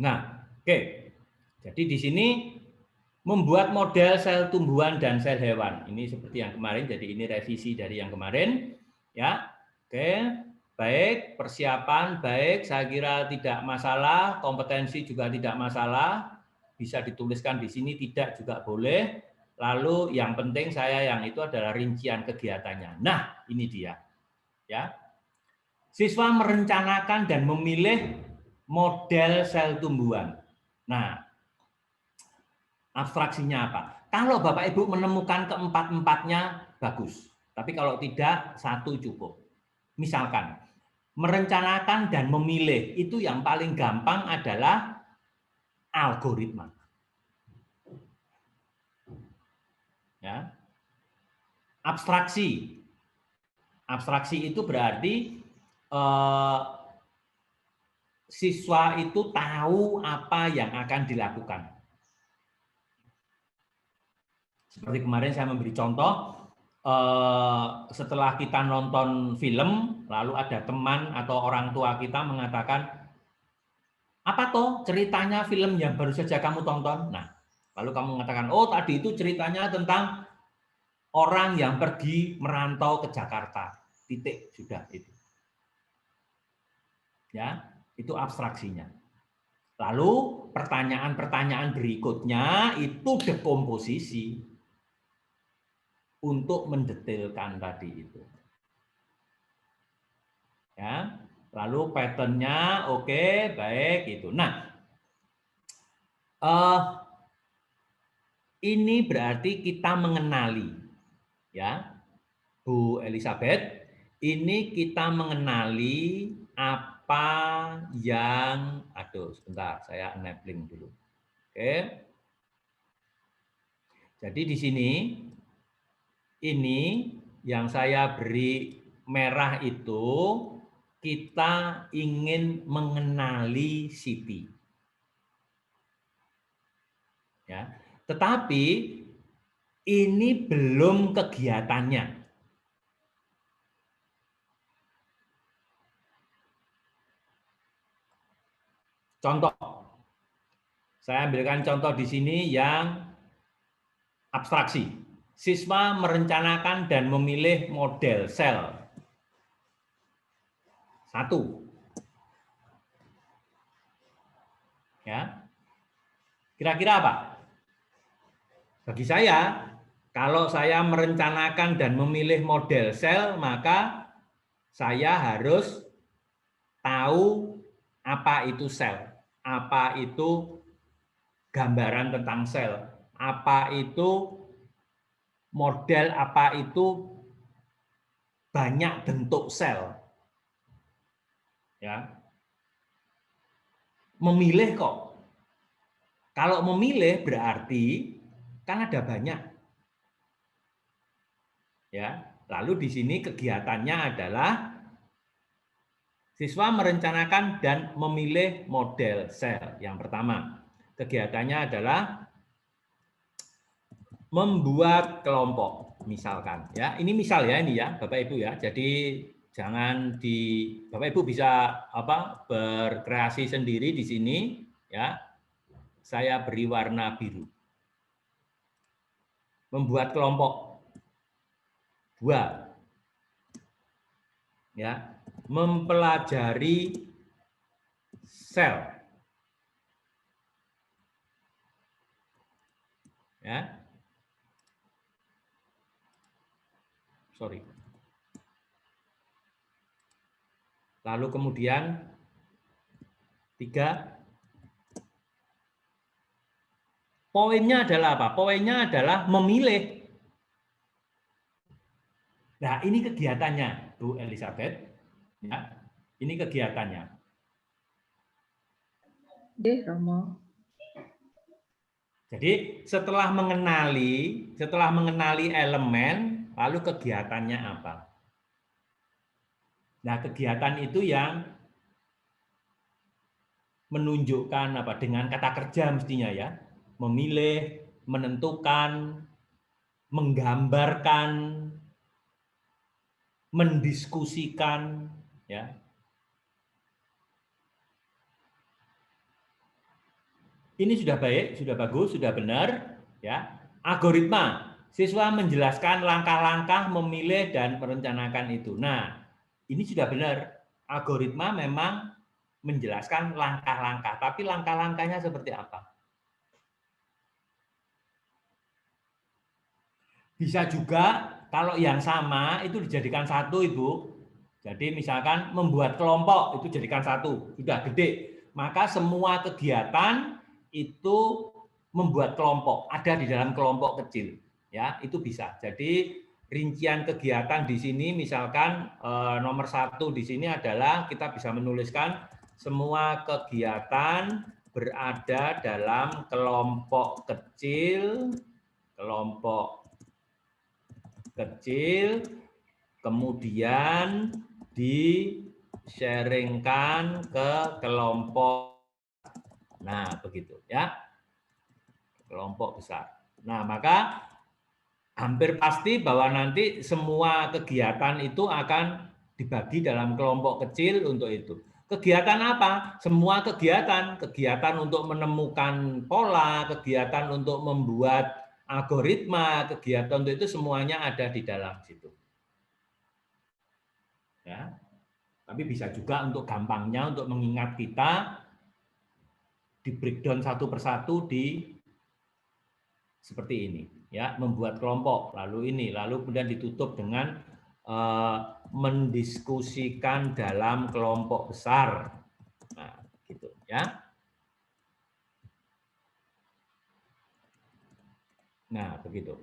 Nah, oke. Jadi di sini membuat model sel tumbuhan dan sel hewan. Ini seperti yang kemarin, jadi ini revisi dari yang kemarin. Ya, oke. Baik, persiapan baik, saya kira tidak masalah, kompetensi juga tidak masalah, bisa dituliskan di sini, tidak juga boleh. Lalu yang penting saya yang itu adalah rincian kegiatannya. Nah, ini dia. Ya. Siswa merencanakan dan memilih model sel tumbuhan. Nah, abstraksinya apa? Kalau Bapak Ibu menemukan keempat-empatnya, bagus. Tapi kalau tidak, satu cukup. Misalkan, merencanakan dan memilih, itu yang paling gampang adalah algoritma. Ya. Abstraksi. Abstraksi itu berarti siswa itu tahu apa yang akan dilakukan. Seperti kemarin saya memberi contoh, setelah kita nonton film, lalu ada teman atau orang tua kita mengatakan, apa toh ceritanya film yang baru saja kamu tonton? Nah, lalu kamu mengatakan, oh tadi itu ceritanya tentang orang yang pergi merantau ke Jakarta. Titik, sudah itu. Ya, itu abstraksinya. Lalu pertanyaan-pertanyaan berikutnya itu dekomposisi untuk mendetailkan tadi itu. Ya, lalu patternnya oke, baik itu. Nah, ini berarti kita mengenali, ya, Bu Elizabeth. Ini kita mengenali apa yang, aduh, sebentar, saya enabling dulu. Oke. Jadi di sini, ini yang saya beri merah itu, kita ingin mengenali Siti. Ya. Tetapi ini belum kegiatannya. Contoh, saya ambilkan contoh di sini yang abstraksi. Siswa merencanakan dan memilih model sel. 1. Ya. Kira-kira apa? Bagi saya, kalau saya merencanakan dan memilih model sel, maka saya harus tahu apa itu sel, apa itu gambaran tentang sel, apa itu model, apa itu banyak bentuk sel. Ya. Memilih kok. Kalau memilih berarti kan ada banyak. Ya. Lalu di sini kegiatannya adalah siswa merencanakan dan memilih model sel. Yang pertama, kegiatannya adalah membuat kelompok, misalkan. Ya, ini misal ya, ini ya, Bapak Ibu ya. Jadi jangan Bapak Ibu bisa berkreasi sendiri di sini, ya. Saya beri warna biru. Membuat kelompok. 2. Ya, mempelajari sel. Ya. Sorry. Lalu kemudian 3, poinnya adalah apa? Poinnya adalah memilih. Nah, ini kegiatannya, Bu Elizabeth. Ya, ini kegiatannya. Romo. Jadi setelah mengenali elemen, lalu kegiatannya apa? Nah, kegiatan itu yang menunjukkan apa? Dengan kata kerja mestinya ya. Memilih, menentukan, menggambarkan, mendiskusikan, ya. Ini sudah baik, sudah bagus, sudah benar, ya. Algoritma, siswa menjelaskan langkah-langkah memilih dan merencanakan itu. Nah, ini sudah benar. Algoritma memang menjelaskan langkah-langkah, tapi langkah-langkahnya seperti apa? Bisa juga kalau yang sama itu dijadikan satu, Ibu. Jadi misalkan membuat kelompok itu jadikan satu, sudah gede. Maka semua kegiatan itu membuat kelompok, ada di dalam kelompok kecil. Ya, itu bisa. Jadi rincian kegiatan di sini misalkan nomor 1 di sini adalah kita bisa menuliskan semua kegiatan berada dalam kelompok kecil, kemudian di-sharingkan ke kelompok. Nah, begitu ya. Kelompok besar. Nah, maka hampir pasti bahwa nanti semua kegiatan itu akan dibagi dalam kelompok kecil untuk itu. Kegiatan apa? Semua kegiatan, kegiatan untuk menemukan pola, kegiatan untuk membuat algoritma, kegiatan untuk itu semuanya ada di dalam situ. Ya. Tapi bisa juga untuk gampangnya untuk mengingat kita di breakdown satu persatu di seperti ini, ya, membuat kelompok, lalu ini, lalu kemudian ditutup dengan mendiskusikan dalam kelompok besar. Nah, gitu ya. Nah, begitu.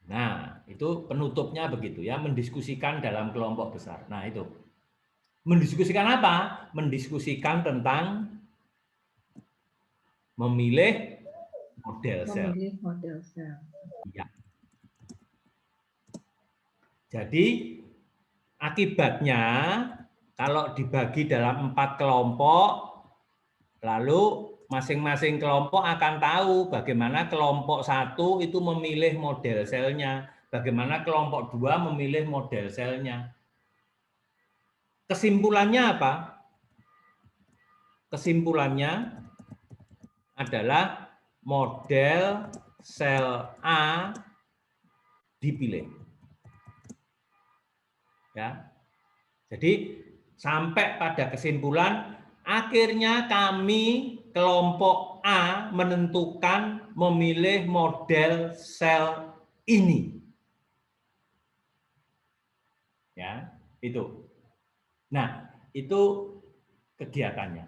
Nah, itu penutupnya begitu ya, mendiskusikan dalam kelompok besar. Nah, itu. Mendiskusikan apa? Mendiskusikan tentang memilih model sel. Memilih model sel. Ya. Jadi akibatnya kalau dibagi dalam 4 kelompok, lalu masing-masing kelompok akan tahu bagaimana kelompok 1 itu memilih model selnya, bagaimana kelompok 2 memilih model selnya. Kesimpulannya apa? Kesimpulannya adalah model sel A dipilih. Ya. Jadi sampai pada kesimpulan akhirnya kami kelompok A menentukan memilih model sel ini. Ya, itu. Nah, itu kegiatannya.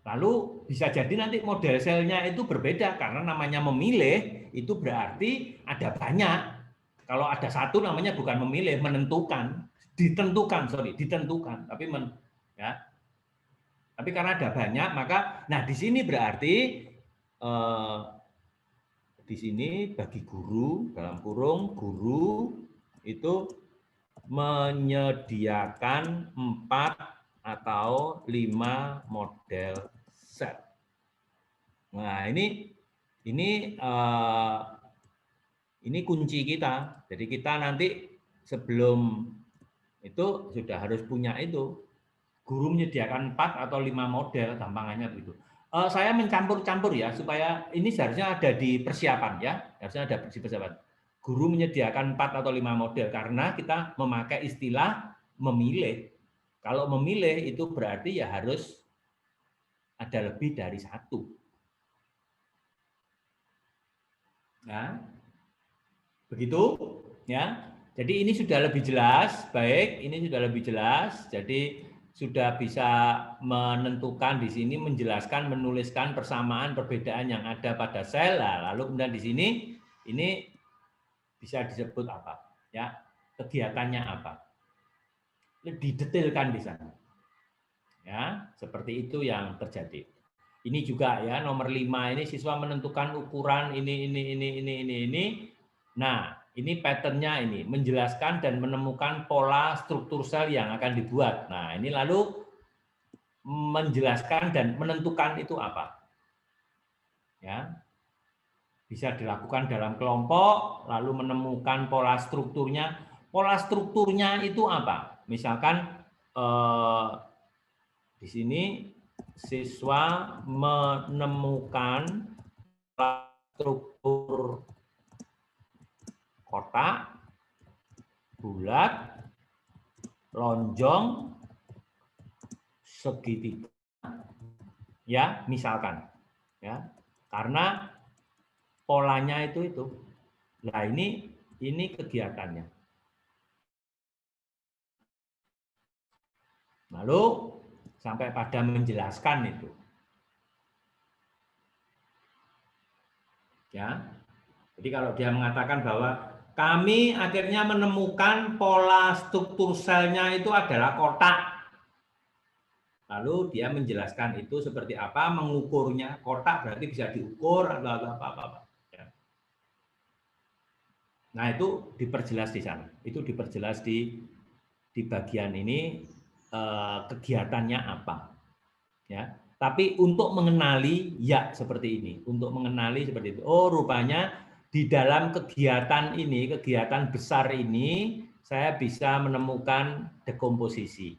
Lalu bisa jadi nanti model selnya itu berbeda karena namanya memilih itu berarti ada banyak. Kalau ada satu namanya bukan memilih, menentukan, ditentukan, tapi ya. Tapi karena ada banyak maka nah di sini berarti di sini bagi guru dalam kurung guru itu menyediakan 4 atau 5 model sel. Nah, ini kunci kita. Jadi kita nanti sebelum itu sudah harus punya itu. Guru menyediakan 4 atau 5 model, gampangannya begitu. Saya mencampur-campur ya supaya ini seharusnya ada di persiapan ya, harusnya ada di persiapan. Guru menyediakan 4 atau 5 model karena kita memakai istilah memilih. Kalau memilih itu berarti ya harus ada lebih dari satu. Nah, begitu ya. Jadi ini sudah lebih jelas, baik, ini sudah lebih jelas. Jadi sudah bisa menentukan di sini, menjelaskan, menuliskan persamaan perbedaan yang ada pada sel. Lalu kemudian di sini ini bisa disebut apa? Ya, kegiatannya apa? Didetailkan di sana. Ya, seperti itu yang terjadi. Ini juga ya nomor 5 ini siswa menentukan ukuran ini. Nah, ini patternnya ini menjelaskan dan menemukan pola struktur sel yang akan dibuat. Nah, ini lalu menjelaskan dan menentukan itu apa. Ya. Bisa dilakukan dalam kelompok, lalu menemukan pola strukturnya. Pola strukturnya itu apa? Misalkan di sini siswa menemukan struktur kotak, bulat, lonjong, segitiga, ya misalkan, ya karena polanya itu. Nah ini kegiatannya. Lalu sampai pada menjelaskan itu. Ya. Jadi kalau dia mengatakan bahwa kami akhirnya menemukan pola struktur selnya itu adalah kotak. Lalu dia menjelaskan itu seperti apa, mengukurnya. Kotak berarti bisa diukur atau apa-apa. Ya. Nah, itu diperjelas di sana. Itu diperjelas di bagian ini kegiatannya apa. Ya. Tapi untuk mengenali, ya seperti ini. Untuk mengenali seperti itu. Oh, rupanya di dalam kegiatan ini, kegiatan besar ini, saya bisa menemukan dekomposisi.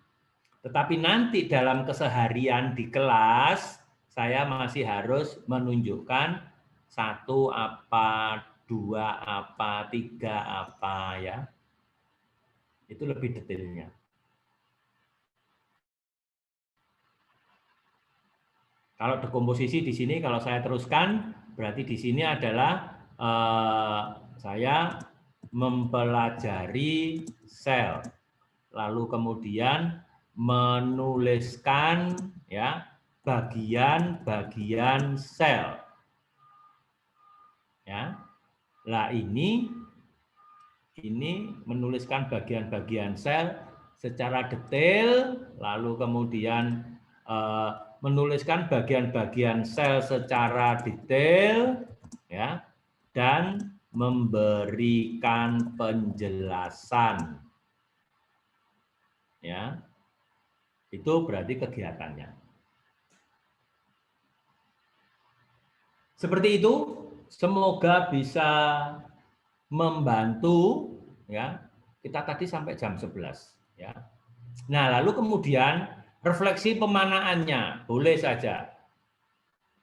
Tetapi nanti dalam keseharian di kelas, saya masih harus menunjukkan satu apa, dua apa, tiga apa, ya. Itu lebih detailnya. Kalau dekomposisi di sini, kalau saya teruskan, berarti di sini adalah saya mempelajari sel, lalu kemudian menuliskan ya bagian-bagian sel. Ya, lah ini menuliskan bagian-bagian sel secara detail, lalu kemudian menuliskan bagian-bagian sel secara detail, ya, dan memberikan penjelasan, ya, itu berarti kegiatannya. Seperti itu, semoga bisa membantu, ya. Kita tadi sampai jam 11, ya. Nah, lalu kemudian refleksi pemanaannya, boleh saja.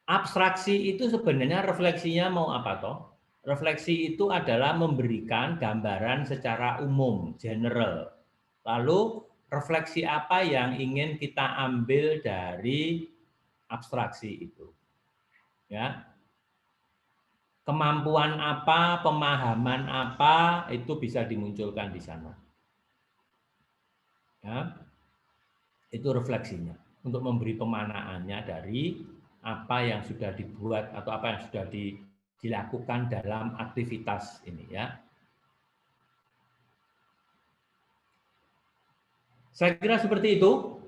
Abstraksi itu sebenarnya refleksinya mau apa toh? Refleksi itu adalah memberikan gambaran secara umum, general. Lalu refleksi apa yang ingin kita ambil dari abstraksi itu? Ya. Kemampuan apa, pemahaman apa, itu bisa dimunculkan di sana. Ya, itu refleksinya untuk memberi pemanaannya dari apa yang sudah dibuat atau apa yang sudah dilakukan dalam aktivitas ini, ya. Saya kira seperti itu.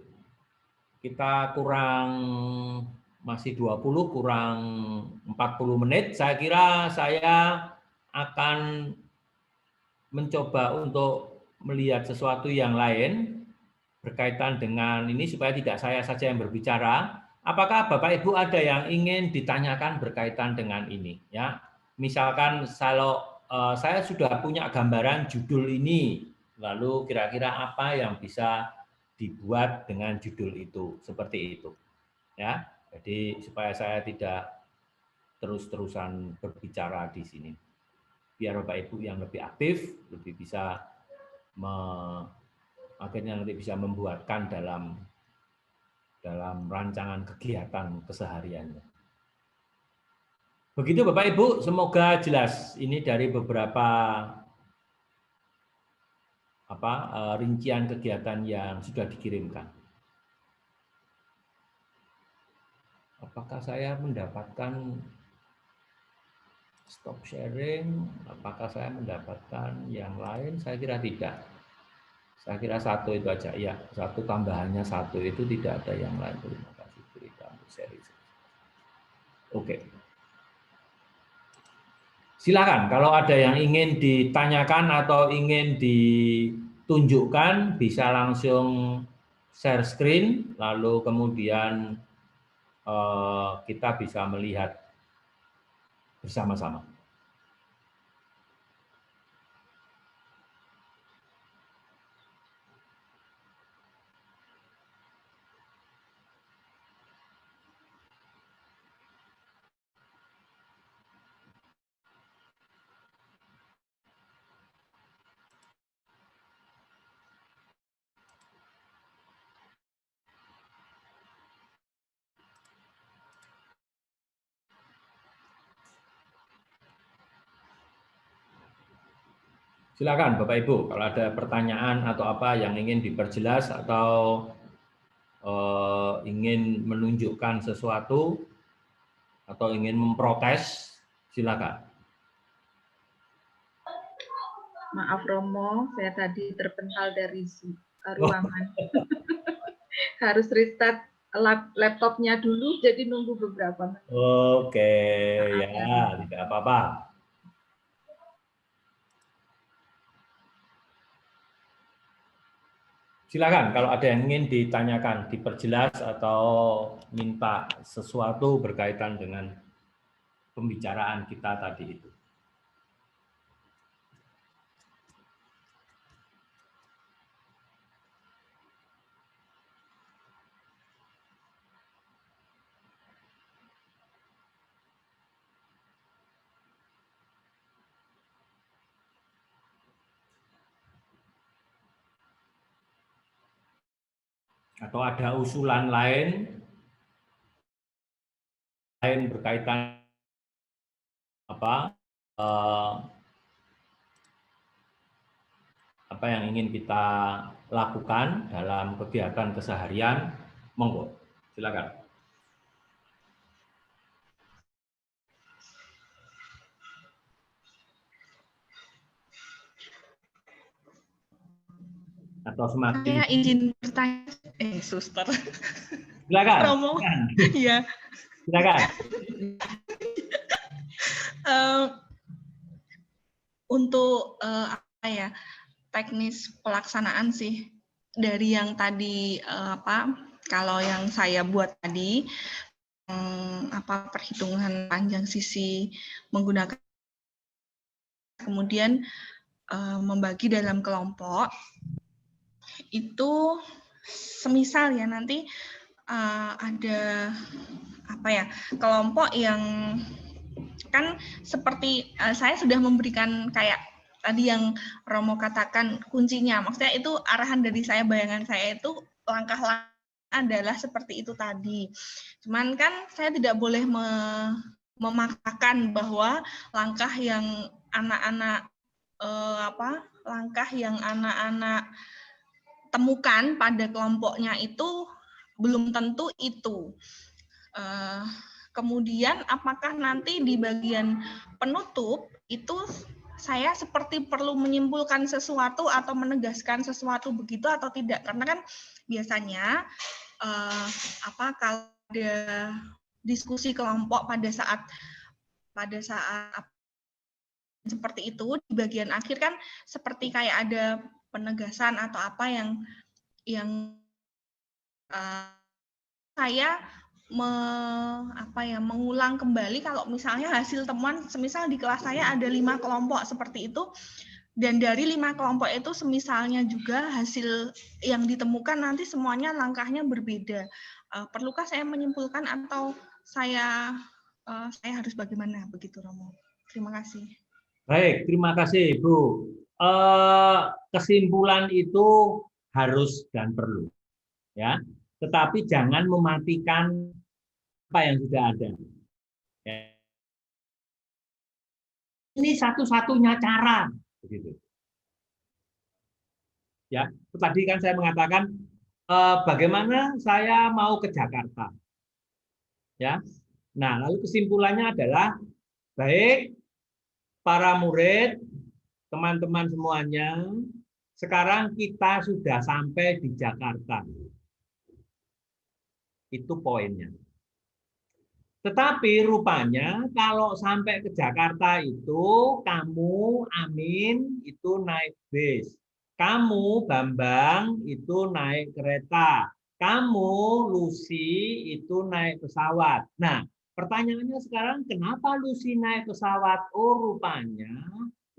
Kita masih 20, kurang 40 menit. Saya kira saya akan mencoba untuk melihat sesuatu yang lain berkaitan dengan ini supaya tidak saya saja yang berbicara. Apakah Bapak Ibu ada yang ingin ditanyakan berkaitan dengan ini? Ya, misalkan kalau saya sudah punya gambaran judul ini, lalu kira-kira apa yang bisa dibuat dengan judul itu, seperti itu. Ya, jadi supaya saya tidak terus-terusan berbicara di sini, biar Bapak Ibu yang lebih aktif, lebih bisa akhirnya nanti bisa membuatkan dalam rancangan kegiatan kesehariannya. Begitu Bapak Ibu, semoga jelas ini dari beberapa rincian kegiatan yang sudah dikirimkan. Apakah saya mendapatkan stop sharing? Apakah saya mendapatkan yang lain? Saya kira tidak. Saya kira satu itu aja. Ya, satu tambahannya satu itu, tidak ada yang lain. Terima kasih berita untuk sharing. Oke. Silakan kalau ada yang ingin ditanyakan atau ingin ditunjukkan, bisa langsung share screen, lalu kemudian kita bisa melihat bersama-sama. Silakan Bapak Ibu, kalau ada pertanyaan atau apa yang ingin diperjelas atau ingin menunjukkan sesuatu atau ingin memprotes, silakan. Maaf Romo, saya tadi terpental dari ruangan. Harus restart laptopnya dulu, jadi nunggu beberapa menit. Oke, ya, tidak apa-apa. Silakan kalau ada yang ingin ditanyakan, diperjelas atau minta sesuatu berkaitan dengan pembicaraan kita tadi itu. Atau ada usulan lain berkaitan apa yang ingin kita lakukan dalam kegiatan keseharian, monggo, silakan. Atau semakin. Saya izin bertanya, Suster. Silakan. Romo. Iya. Silakan. Untuk apa ya, teknis pelaksanaan sih dari yang tadi kalau yang saya buat tadi perhitungan panjang sisi menggunakan, kemudian membagi dalam kelompok itu semisal ya nanti ada kelompok yang kan seperti saya sudah memberikan kayak tadi yang Romo katakan kuncinya, maksudnya itu arahan dari saya, bayangan saya itu langkah-langkah adalah seperti itu tadi. Cuman kan saya tidak boleh memaksakan bahwa langkah yang anak-anak temukan pada kelompoknya itu belum tentu itu. Kemudian apakah nanti di bagian penutup itu saya seperti perlu menyimpulkan sesuatu atau menegaskan sesuatu begitu atau tidak? Karena kan biasanya kalau ada diskusi kelompok pada saat seperti itu di bagian akhir kan seperti kayak ada penegasan atau apa yang saya mengulang kembali kalau misalnya hasil temuan, semisal di kelas saya ada 5 kelompok seperti itu, dan dari 5 kelompok itu semisalnya juga hasil yang ditemukan nanti semuanya langkahnya berbeda. Perlukah saya menyimpulkan atau saya harus bagaimana begitu, Romo? Terima kasih. Baik, terima kasih Ibu. Kesimpulan itu harus dan perlu, ya. Tetapi jangan mematikan apa yang sudah ada. Ya. Ini satu-satunya cara, begitu. Ya, tadi kan saya mengatakan bagaimana saya mau ke Jakarta, ya. Nah, lalu kesimpulannya adalah baik para murid, teman-teman semuanya, sekarang kita sudah sampai di Jakarta. Itu poinnya. Tetapi rupanya kalau sampai ke Jakarta itu kamu, Amin, itu naik bis. Kamu, Bambang, itu naik kereta. Kamu, Lucy, itu naik pesawat. Nah, pertanyaannya sekarang kenapa Lucy naik pesawat? Oh, rupanya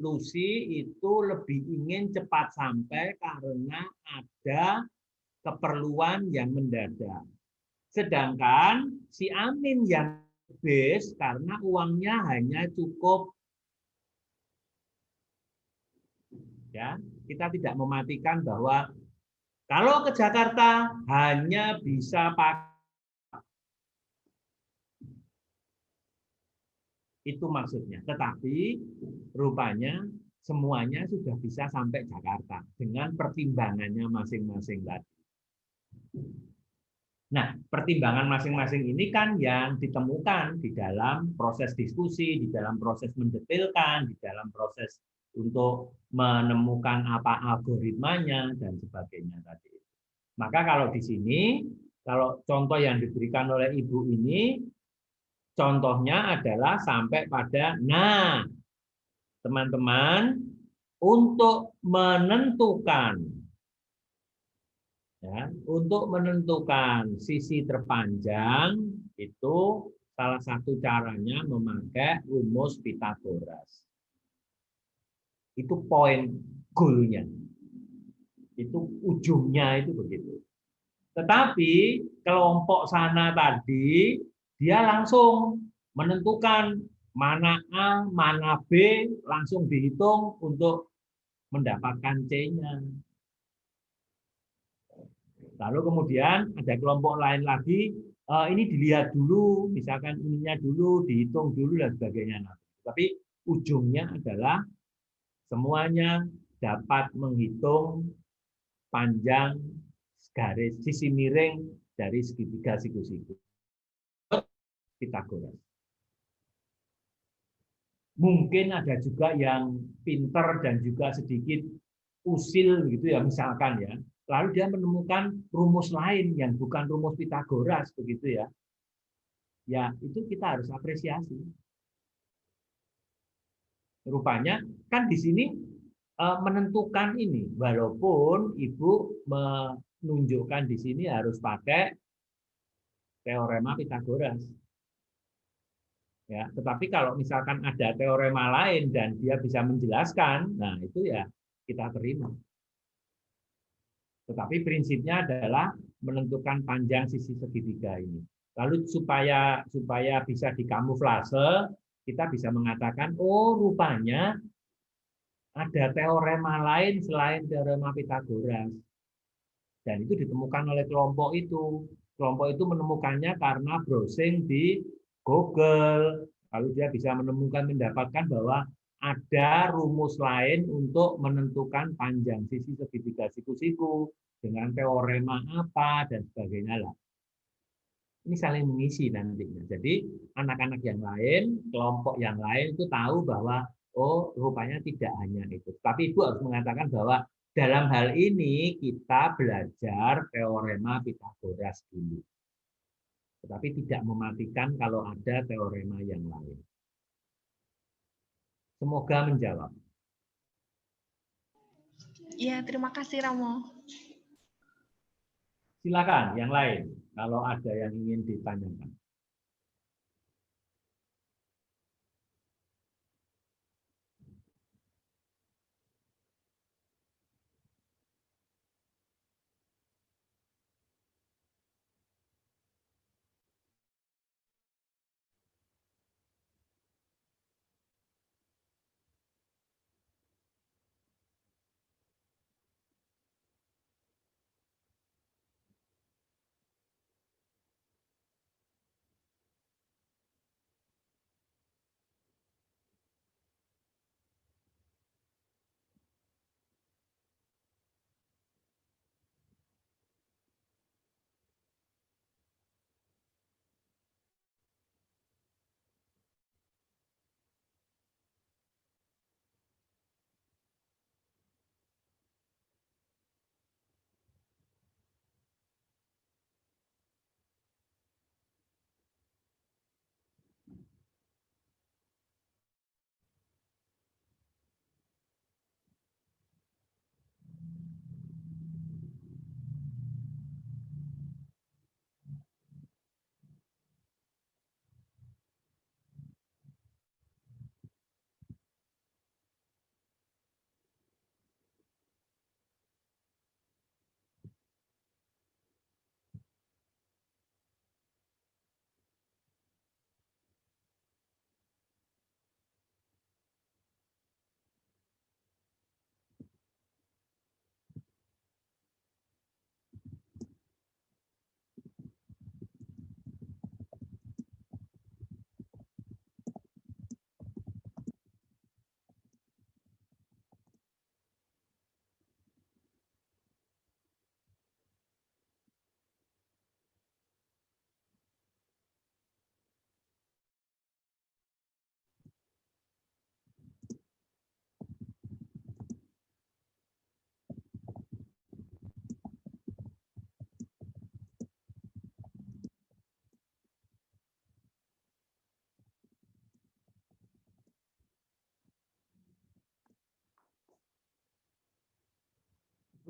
Lucy itu lebih ingin cepat sampai karena ada keperluan yang mendadak. Sedangkan si Amin yang bis karena uangnya hanya cukup, ya, kita tidak mematikan bahwa kalau ke Jakarta hanya bisa pakai, itu maksudnya. Tetapi rupanya semuanya sudah bisa sampai Jakarta dengan pertimbangannya masing-masing tadi. Nah, pertimbangan masing-masing ini kan yang ditemukan di dalam proses diskusi, di dalam proses mendetailkan, di dalam proses untuk menemukan apa algoritmanya dan sebagainya tadi. Maka kalau di sini, kalau contoh yang diberikan oleh Ibu ini, contohnya adalah sampai pada, nah, teman-teman, untuk menentukan Ya, untuk menentukan sisi terpanjang itu salah satu caranya memakai rumus Pythagoras. Itu poin goalnya. Itu ujungnya itu begitu. Tetapi kelompok sana tadi dia langsung menentukan mana A, mana B, langsung dihitung untuk mendapatkan C-nya. Lalu kemudian ada kelompok lain lagi, ini dilihat dulu, misalkan ininya dulu, dihitung dulu dan sebagainya. Tapi ujungnya adalah semuanya dapat menghitung panjang garis sisi miring dari segitiga siku-siku. Pythagoras. Mungkin ada juga yang pinter dan juga sedikit usil gitu ya, misalkan ya. Lalu dia menemukan rumus lain yang bukan rumus Pythagoras begitu ya. Ya, itu kita harus apresiasi. Rupanya kan di sini menentukan ini, walaupun Ibu menunjukkan di sini harus pakai teorema Pythagoras. Ya, tetapi kalau misalkan ada teorema lain dan dia bisa menjelaskan, nah itu ya kita terima. Tetapi prinsipnya adalah menentukan panjang sisi segitiga ini. Lalu supaya bisa dikamuflase, kita bisa mengatakan, oh rupanya ada teorema lain selain teorema Pythagoras. Dan itu ditemukan oleh kelompok itu. Kelompok itu menemukannya karena browsing di Google. Lalu dia bisa mendapatkan bahwa ada rumus lain untuk menentukan panjang sisi segitiga siku-siku dengan teorema apa dan sebagainya lah. Ini saling mengisi nantinya. Jadi anak-anak yang lain, kelompok yang lain itu tahu bahwa oh rupanya tidak hanya itu. Tapi Ibu harus mengatakan bahwa dalam hal ini kita belajar teorema Pythagoras dulu. Tetapi tidak mematikan kalau ada teorema yang lain. Semoga menjawab. Ya, terima kasih Ramo. Silakan yang lain kalau ada yang ingin ditanyakan.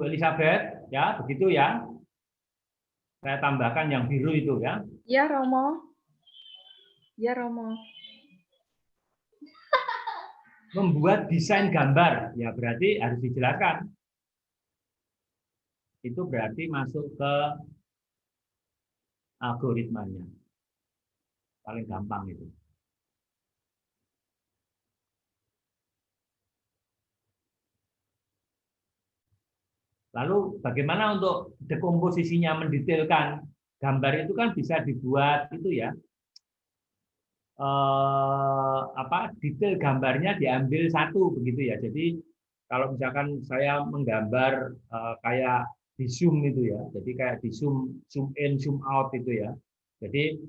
Bu Elizabeth, ya begitu ya. Saya tambahkan yang biru itu ya. Ya, Romo. Ya, Romo. Membuat desain gambar, ya berarti harus dijelaskan. Itu berarti masuk ke algoritmanya. Paling gampang itu. Lalu bagaimana untuk dekomposisinya, mendetailkan gambar itu kan bisa dibuat itu ya, detail gambarnya diambil satu begitu ya. Jadi kalau misalkan saya menggambar kayak di zoom itu ya, jadi kayak di zoom in zoom out itu ya. Jadi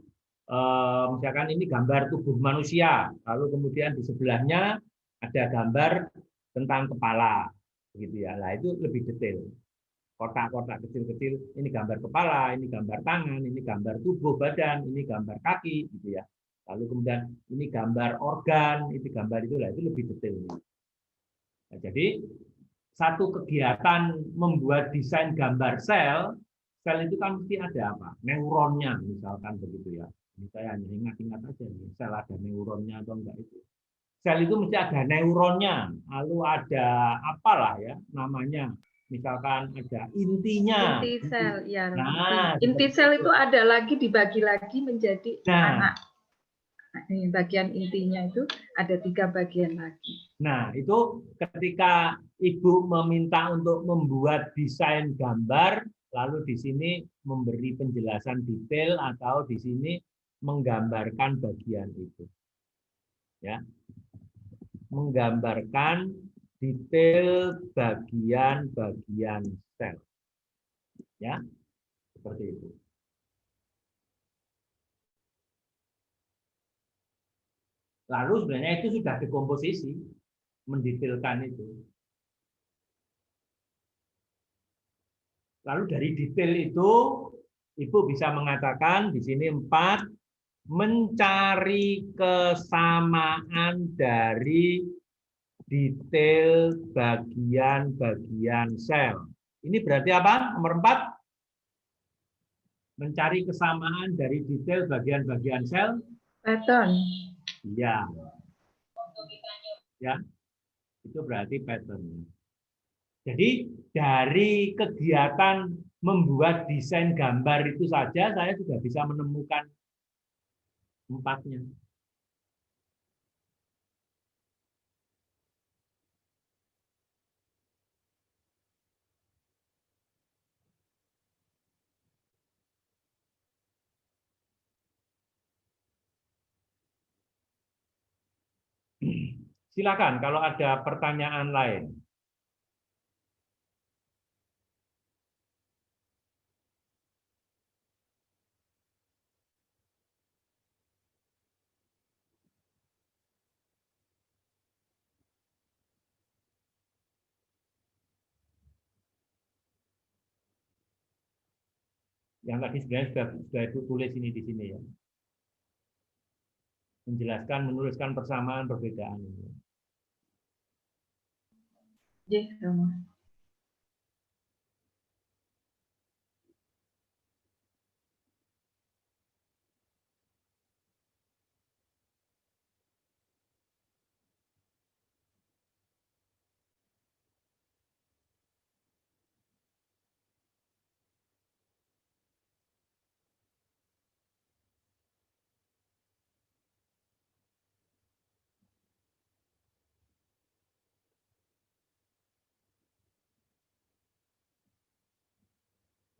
misalkan ini gambar tubuh manusia, lalu kemudian di sebelahnya ada gambar tentang kepala begitu ya. Nah itu lebih detail, kotak-kotak kecil-kecil, ini gambar kepala, ini gambar tangan, ini gambar tubuh badan, ini gambar kaki, gitu ya. Lalu kemudian ini gambar organ, ini gambar itulah, itu lebih detail. Nah, jadi satu kegiatan membuat desain gambar sel, sel itu kan mesti ada apa? Neuronnya, misalkan begitu ya. Ini saya hanya ingat-ingat aja, sel ada neuronnya atau enggak itu. Sel itu mesti ada neuronnya, lalu ada apalah ya namanya, misalkan ada intinya. Inti sel, ya. Nah, inti sel itu ada lagi, dibagi lagi menjadi anak. Bagian intinya itu ada 3 bagian lagi. Nah, itu ketika Ibu meminta untuk membuat desain gambar, lalu di sini memberi penjelasan detail atau di sini menggambarkan bagian itu. Ya. Menggambarkan detail bagian-bagian sel. Ya. Seperti itu. Lalu sebenarnya itu sudah dekomposisi, mendetailkan itu. Lalu dari detail itu, Ibu bisa mengatakan di sini 4, mencari kesamaan dari detail bagian-bagian sel. Ini berarti apa? Nomor 4, mencari kesamaan dari detail bagian-bagian sel. Pattern. Iya. Ya. Itu berarti pattern. Jadi dari kegiatan membuat desain gambar itu saja saya sudah bisa menemukan 4-nya. Silakan kalau ada pertanyaan lain. Yang tadi sebenarnya sudah itu tulis ini di sini ya. Menjelaskan, menuliskan persamaan perbedaan ini. Yes, Romo.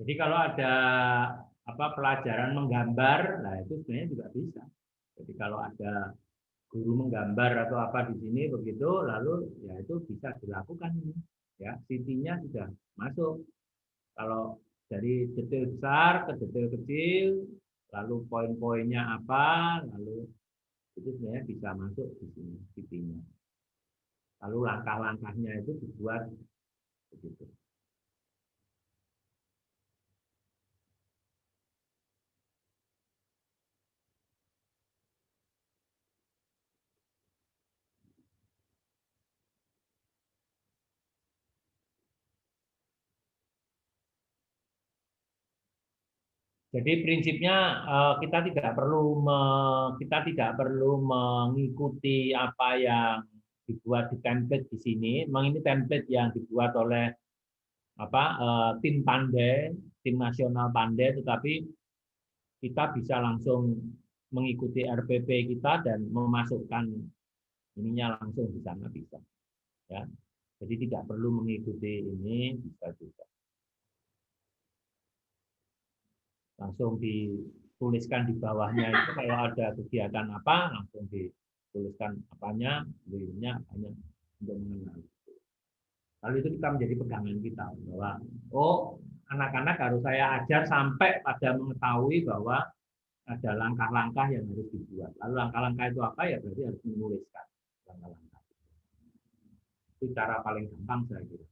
Jadi kalau ada pelajaran menggambar, nah itu sebenarnya juga bisa. Jadi kalau ada guru menggambar atau apa di sini begitu, lalu ya itu bisa dilakukan ini. Ya, CT-nya sudah masuk. Kalau dari detail besar ke detail kecil, lalu poin-poinnya apa, lalu itu sebenarnya bisa masuk di sini CT-nya. Lalu langkah-langkahnya itu dibuat begitu. Jadi prinsipnya kita tidak perlu mengikuti apa yang dibuat di template di sini. Memang ini template yang dibuat oleh tim Pandai, tim nasional Pandai, tetapi kita bisa langsung mengikuti RPP kita dan memasukkan ininya langsung di sana bisa. Ya. Jadi tidak perlu mengikuti ini, bisa juga. Langsung dituliskan di bawahnya itu kalau ada kegiatan apa langsung dituliskan apanya, belinya apanya untuk mengenal. Lalu itu kita menjadi pegangan kita bahwa anak-anak harus saya ajar sampai pada mengetahui bahwa ada langkah-langkah yang harus dibuat. Lalu langkah-langkah itu apa ya berarti harus menuliskan langkah-langkah. Itu cara paling gampang saya kira.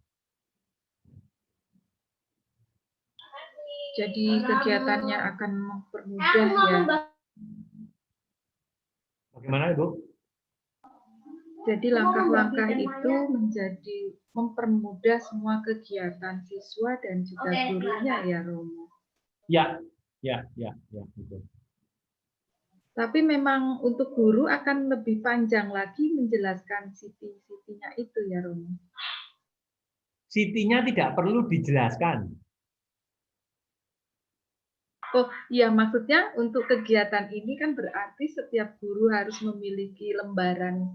Jadi kegiatannya akan mempermudah ya. Bagaimana Ibu? Jadi langkah-langkah itu menjadi mempermudah semua kegiatan siswa dan juga gurunya ya Romo. Ya, betul. Tapi memang untuk guru akan lebih panjang lagi menjelaskan siti-sitinya itu ya Romo. Sitinya tidak perlu dijelaskan. Oh iya, maksudnya untuk kegiatan ini kan berarti setiap guru harus memiliki lembaran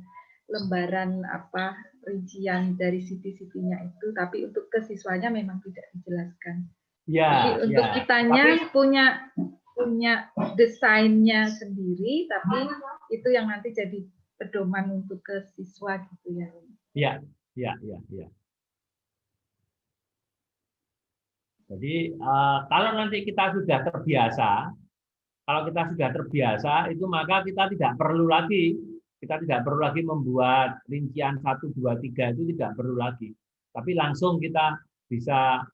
rincian dari siti-sitinya itu, tapi untuk ke siswanya memang tidak dijelaskan. Ya, jadi untuk kitanya punya desainnya sendiri, tapi itu yang nanti jadi pedoman untuk ke siswa gitu ya. Ya. Jadi kalau nanti kita sudah terbiasa, itu maka kita tidak perlu lagi membuat rincian 1, 2, 3 itu tidak perlu lagi. Tapi langsung kita bisa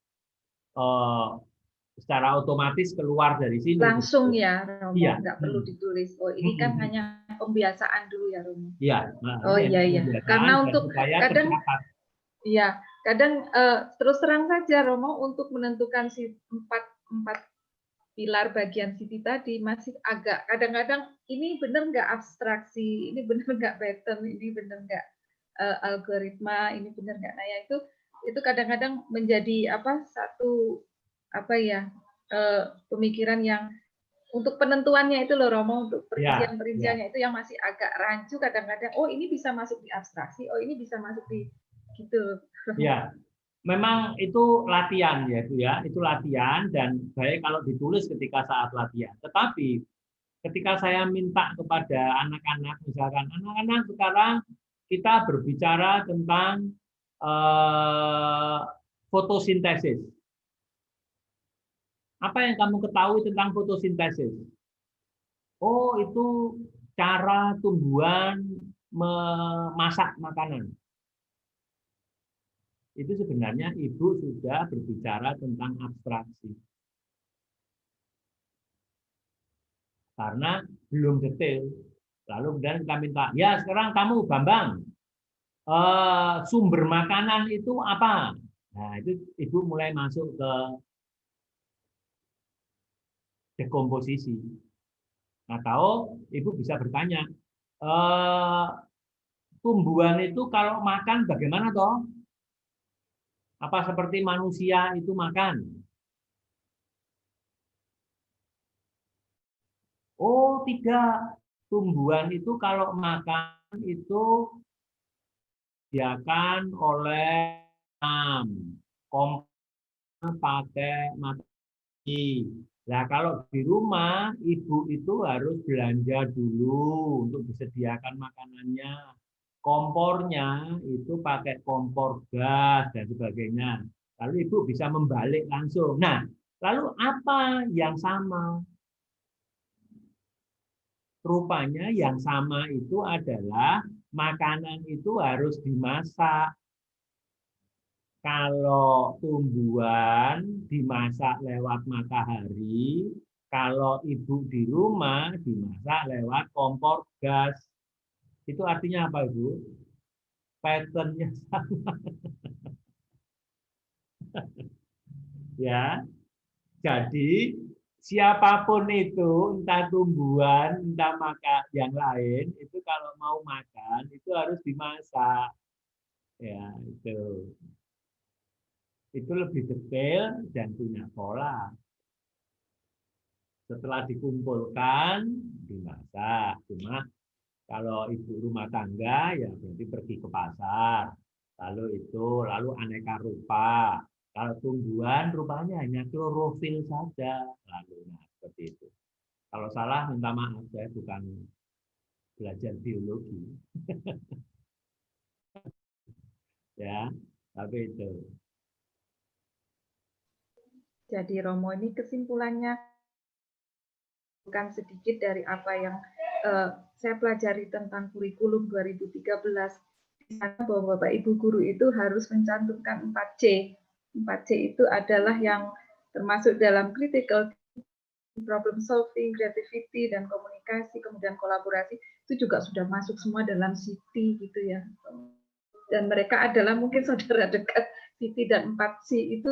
secara otomatis keluar dari sini. Langsung ya, Romo, iya. Nggak perlu ditulis. Oh ini kan hanya pembiasaan dulu ya, Romo. Iya. Oh iya. Karena untuk kadang terus terang saja Romo untuk menentukan si empat pilar bagian siti tadi masih agak kadang-kadang ini benar nggak abstraksi, ini benar nggak pattern, ini benar nggak algoritma, ini benar nggak. Nah ya itu kadang-kadang menjadi satu pemikiran yang untuk penentuannya itu loh Romo, untuk perinciannya itu yang masih agak rancu kadang-kadang. Oh ini bisa masuk di abstraksi, oh ini bisa masuk di gitu. Ya, memang itu latihan ya Bu ya, itu latihan dan baik kalau ditulis ketika saat latihan. Tetapi ketika saya minta kepada anak-anak, misalkan anak-anak sekarang kita berbicara tentang fotosintesis. Apa yang kamu ketahui tentang fotosintesis? Oh, itu cara tumbuhan memasak makanan. Itu sebenarnya Ibu sudah berbicara tentang abstraksi. Karena belum detail. Lalu kemudian kita minta, ya sekarang kamu Bambang, sumber makanan itu apa? Nah, itu Ibu mulai masuk ke dekomposisi. Atau Ibu bisa bertanya, tumbuhan itu kalau makan bagaimana toh? Apa seperti manusia itu makan? Oh, tidak. Tumbuhan itu kalau makan itu disediakan oleh kompon pakai mati. Nah, kalau di rumah Ibu itu harus belanja dulu untuk disediakan makanannya. Kompornya itu pakai kompor gas dan sebagainya. Lalu Ibu bisa membalik langsung. Nah, lalu apa yang sama? Rupanya yang sama itu adalah makanan itu harus dimasak. Kalau tumbuhan dimasak lewat matahari, kalau Ibu di rumah dimasak lewat kompor gas. Itu artinya apa, Ibu? Pattern-nya sama. Ya. Jadi siapapun itu, entah tumbuhan, entah maka yang lain, itu kalau mau makan itu harus dimasak. Ya, itu lebih detail dan punya pola. Setelah dikumpulkan, dimasak. Cuma kalau ibu rumah tangga ya berarti pergi ke pasar. Lalu aneka rupa. Kalau tumbuhan rupanya hanya klorofil saja. Seperti itu. Kalau salah minta maaf, saya bukan belajar biologi. Ya, tapi itu. Jadi Romo, ini kesimpulannya bukan sedikit dari apa yang saya pelajari tentang kurikulum 2013. Di sana bahwa Bapak Ibu guru itu harus mencantumkan 4C. 4C itu adalah yang termasuk dalam critical problem solving, creativity, dan komunikasi, kemudian kolaborasi, itu juga sudah masuk semua dalam Siti gitu ya. Dan mereka adalah mungkin saudara dekat. Siti dan 4C itu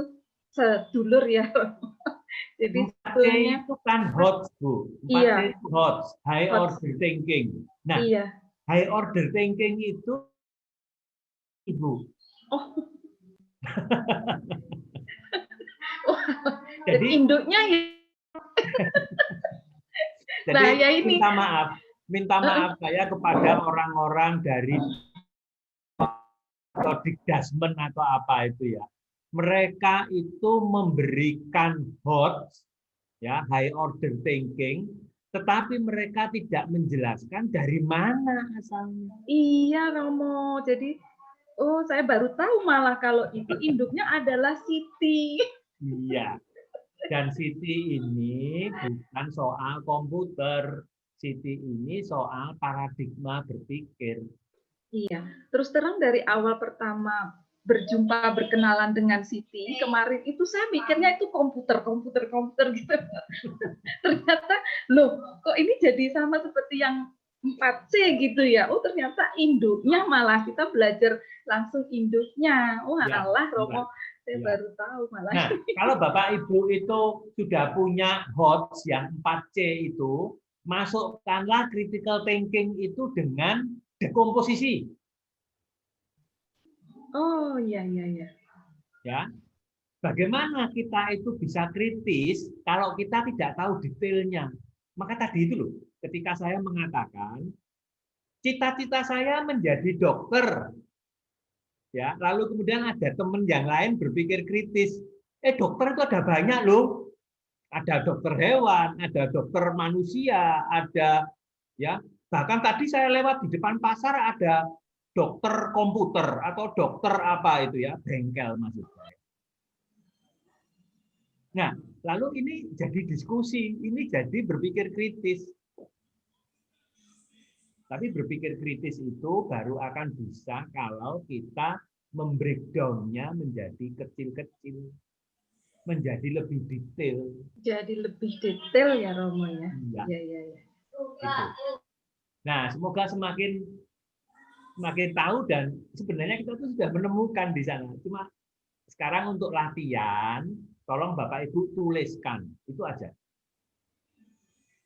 sedulur ya. Jadi 4C itu kan HOTS, Bu. 4C iya, itu HOTS, high order thinking. Nah, iya. high order thinking itu Ibu. Oh. Jadi induknya ya. Jadi ya ini. minta maaf saya kepada orang-orang dari atau Dikdasmen atau apa itu ya. Mereka itu memberikan HOTS, ya, high order thinking, tetapi mereka tidak menjelaskan dari mana asalnya. Iya, Romo. Jadi, saya baru tahu malah kalau itu induknya adalah Siti. Iya. Dan Siti ini bukan soal komputer. Siti ini soal paradigma berpikir. Iya. Terus terang dari awal pertama berjumpa berkenalan dengan Siti kemarin itu saya mikirnya itu komputer gitu. Ternyata loh, kok ini jadi sama seperti yang 4C gitu ya. Oh, ternyata induknya malah kita belajar langsung induknya. Wah, Ya, Allah Romo, saya ya. baru tahu malah. Nah, kalau Bapak Ibu itu sudah punya HOTS yang 4C itu, masukkanlah critical thinking itu dengan dekomposisi. Oh, iya. Ya. Bagaimana kita itu bisa kritis kalau kita tidak tahu detailnya? Maka tadi itu loh, ketika saya mengatakan cita-cita saya menjadi dokter, ya, lalu kemudian ada teman yang lain berpikir kritis, dokter itu ada banyak loh, ada dokter hewan, ada dokter manusia, ada ya, bahkan tadi saya lewat di depan pasar ada dokter komputer atau dokter apa itu ya, bengkel maksud saya. Nah, lalu ini jadi diskusi, ini jadi berpikir kritis. Tapi berpikir kritis itu baru akan bisa kalau kita membreakdown-nya menjadi kecil-kecil, menjadi lebih detail. Jadi lebih detail ya Romo ya. Iya. Gitu. Nah, semoga semakin tahu dan sebenarnya kita tuh sudah menemukan di sana. Cuma sekarang untuk latihan, tolong Bapak Ibu tuliskan, itu aja.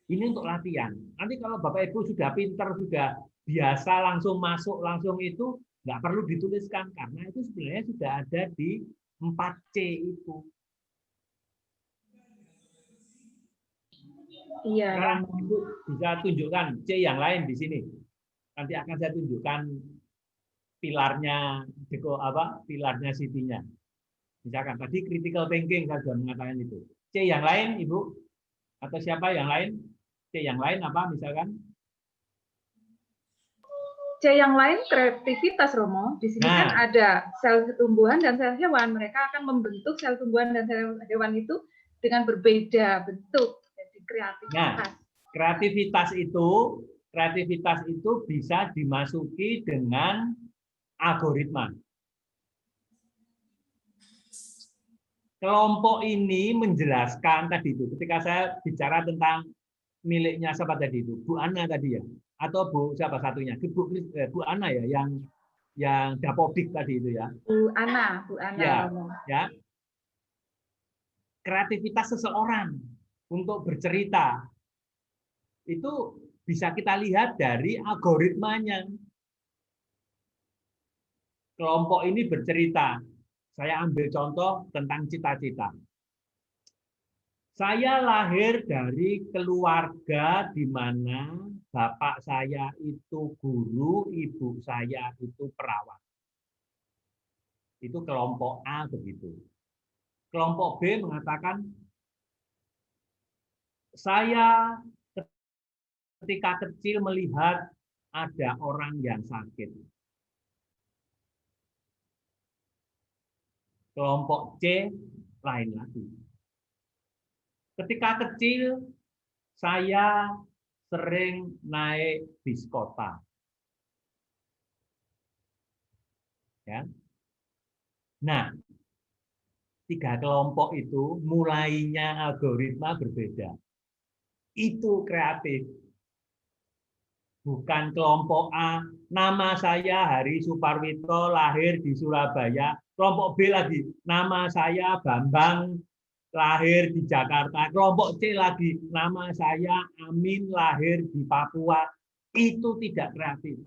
Ini untuk latihan. Nanti kalau Bapak Ibu sudah pinter, sudah biasa langsung masuk, langsung itu, nggak perlu dituliskan. Karena itu sebenarnya sudah ada di 4C itu. Iya. Sekarang Ibu bisa tunjukkan C yang lain di sini. Nanti akan saya tunjukkan pilarnya, pilarnya Siti-nya. Misalkan tadi critical thinking saya sudah mengatakan itu. C yang lain, Ibu? Atau siapa yang lain? C yang lain apa misalkan? C yang lain kreativitas Romo. Di sini kan ada sel tumbuhan dan sel hewan. Mereka akan membentuk sel tumbuhan dan sel hewan itu dengan berbeda bentuk. Jadi kreativitas. Nah, kreativitas itu bisa dimasuki dengan algoritma. Kelompok ini menjelaskan tadi itu, ketika saya bicara tentang miliknya siapa tadi itu, Bu Ana tadi ya, atau Bu siapa satunya, Bu Ana ya, yang Dapodik tadi itu ya. Bu Ana. Ya. Kreativitas seseorang untuk bercerita. Itu bisa kita lihat dari algoritmanya. Kelompok ini bercerita. Saya ambil contoh tentang cita-cita. Saya lahir dari keluarga di mana bapak saya itu guru, ibu saya itu perawat. Itu kelompok A begitu. Kelompok B mengatakan, saya ketika kecil melihat ada orang yang sakit. Kelompok C lain lagi. Ketika kecil, saya sering naik bis kota. Ya. Nah, 3 kelompok itu mulainya algoritma berbeda. Itu kreatif. Bukan kelompok A, nama saya Hari Suparwito, lahir di Surabaya. Kelompok B lagi, nama saya Bambang, lahir di Jakarta. Kelompok C lagi, nama saya Amin, lahir di Papua. Itu tidak kreatif.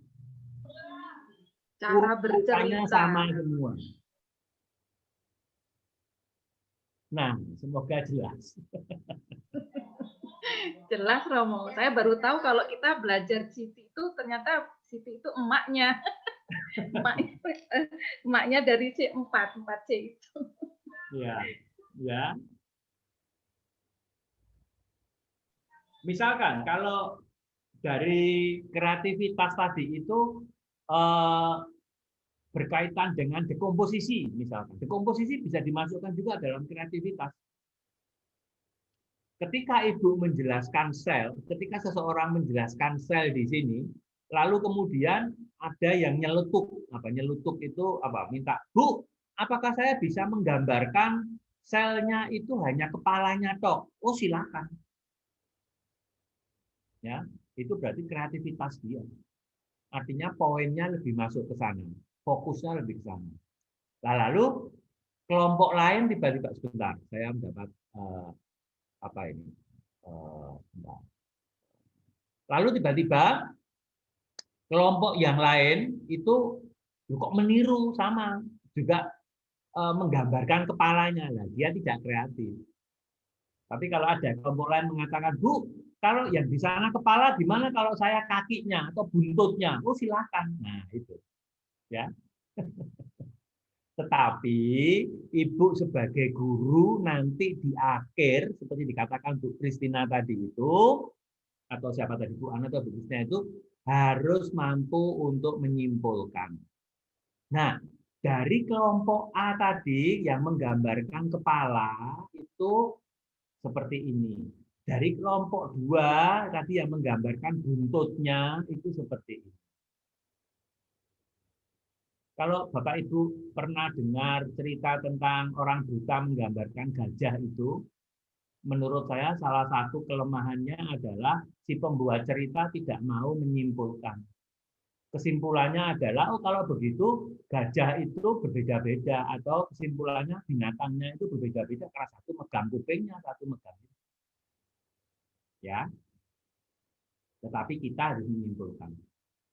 Cara Urutannya bercerita. sama semua. Nah, semoga jelas. Jelas Romo. Saya baru tahu kalau kita belajar Siti itu ternyata Siti itu emaknya. Emaknya dari C4, 4C itu. Ya, ya. Misalkan kalau dari kreativitas tadi itu berkaitan dengan dekomposisi, misalkan. Dekomposisi bisa dimasukkan juga dalam kreativitas. Ketika Ibu menjelaskan sel, ketika seseorang menjelaskan sel di sini, lalu kemudian ada yang nyelutuk. Apa nyelutuk itu apa? Minta, "Bu, apakah saya bisa menggambarkan selnya itu hanya kepalanya tok?" Oh, silakan. Ya, itu berarti kreativitas dia. Artinya poinnya lebih masuk ke sana, fokusnya lebih ke sana. Lalu kelompok lain tiba-tiba sebentar, saya mendapat apa ini? Lalu tiba-tiba kelompok yang lain itu kok meniru sama, juga menggambarkan kepalanya, lah dia tidak kreatif. Tapi kalau ada kelompok lain mengatakan, "Bu, kalau yang di sana kepala, gimana kalau saya kakinya atau buntutnya?" Oh, silakan. Nah, itu. Ya. Tetapi Ibu sebagai guru nanti di akhir, seperti dikatakan Bu Kristina tadi itu, atau siapa tadi, Bu Ana atau Bu Kristina itu, harus mampu untuk menyimpulkan. Nah, dari kelompok A tadi yang menggambarkan kepala itu seperti ini. Dari kelompok 2 tadi yang menggambarkan buntutnya itu seperti ini. Kalau Bapak Ibu pernah dengar cerita tentang orang buta menggambarkan gajah itu, menurut saya salah satu kelemahannya adalah si pembuat cerita tidak mau menyimpulkan. Kesimpulannya adalah, oh kalau begitu gajah itu berbeda-beda, atau kesimpulannya binatangnya itu berbeda-beda karena satu megang kupingnya, satu megang. Ya, tetapi kita harus menyimpulkan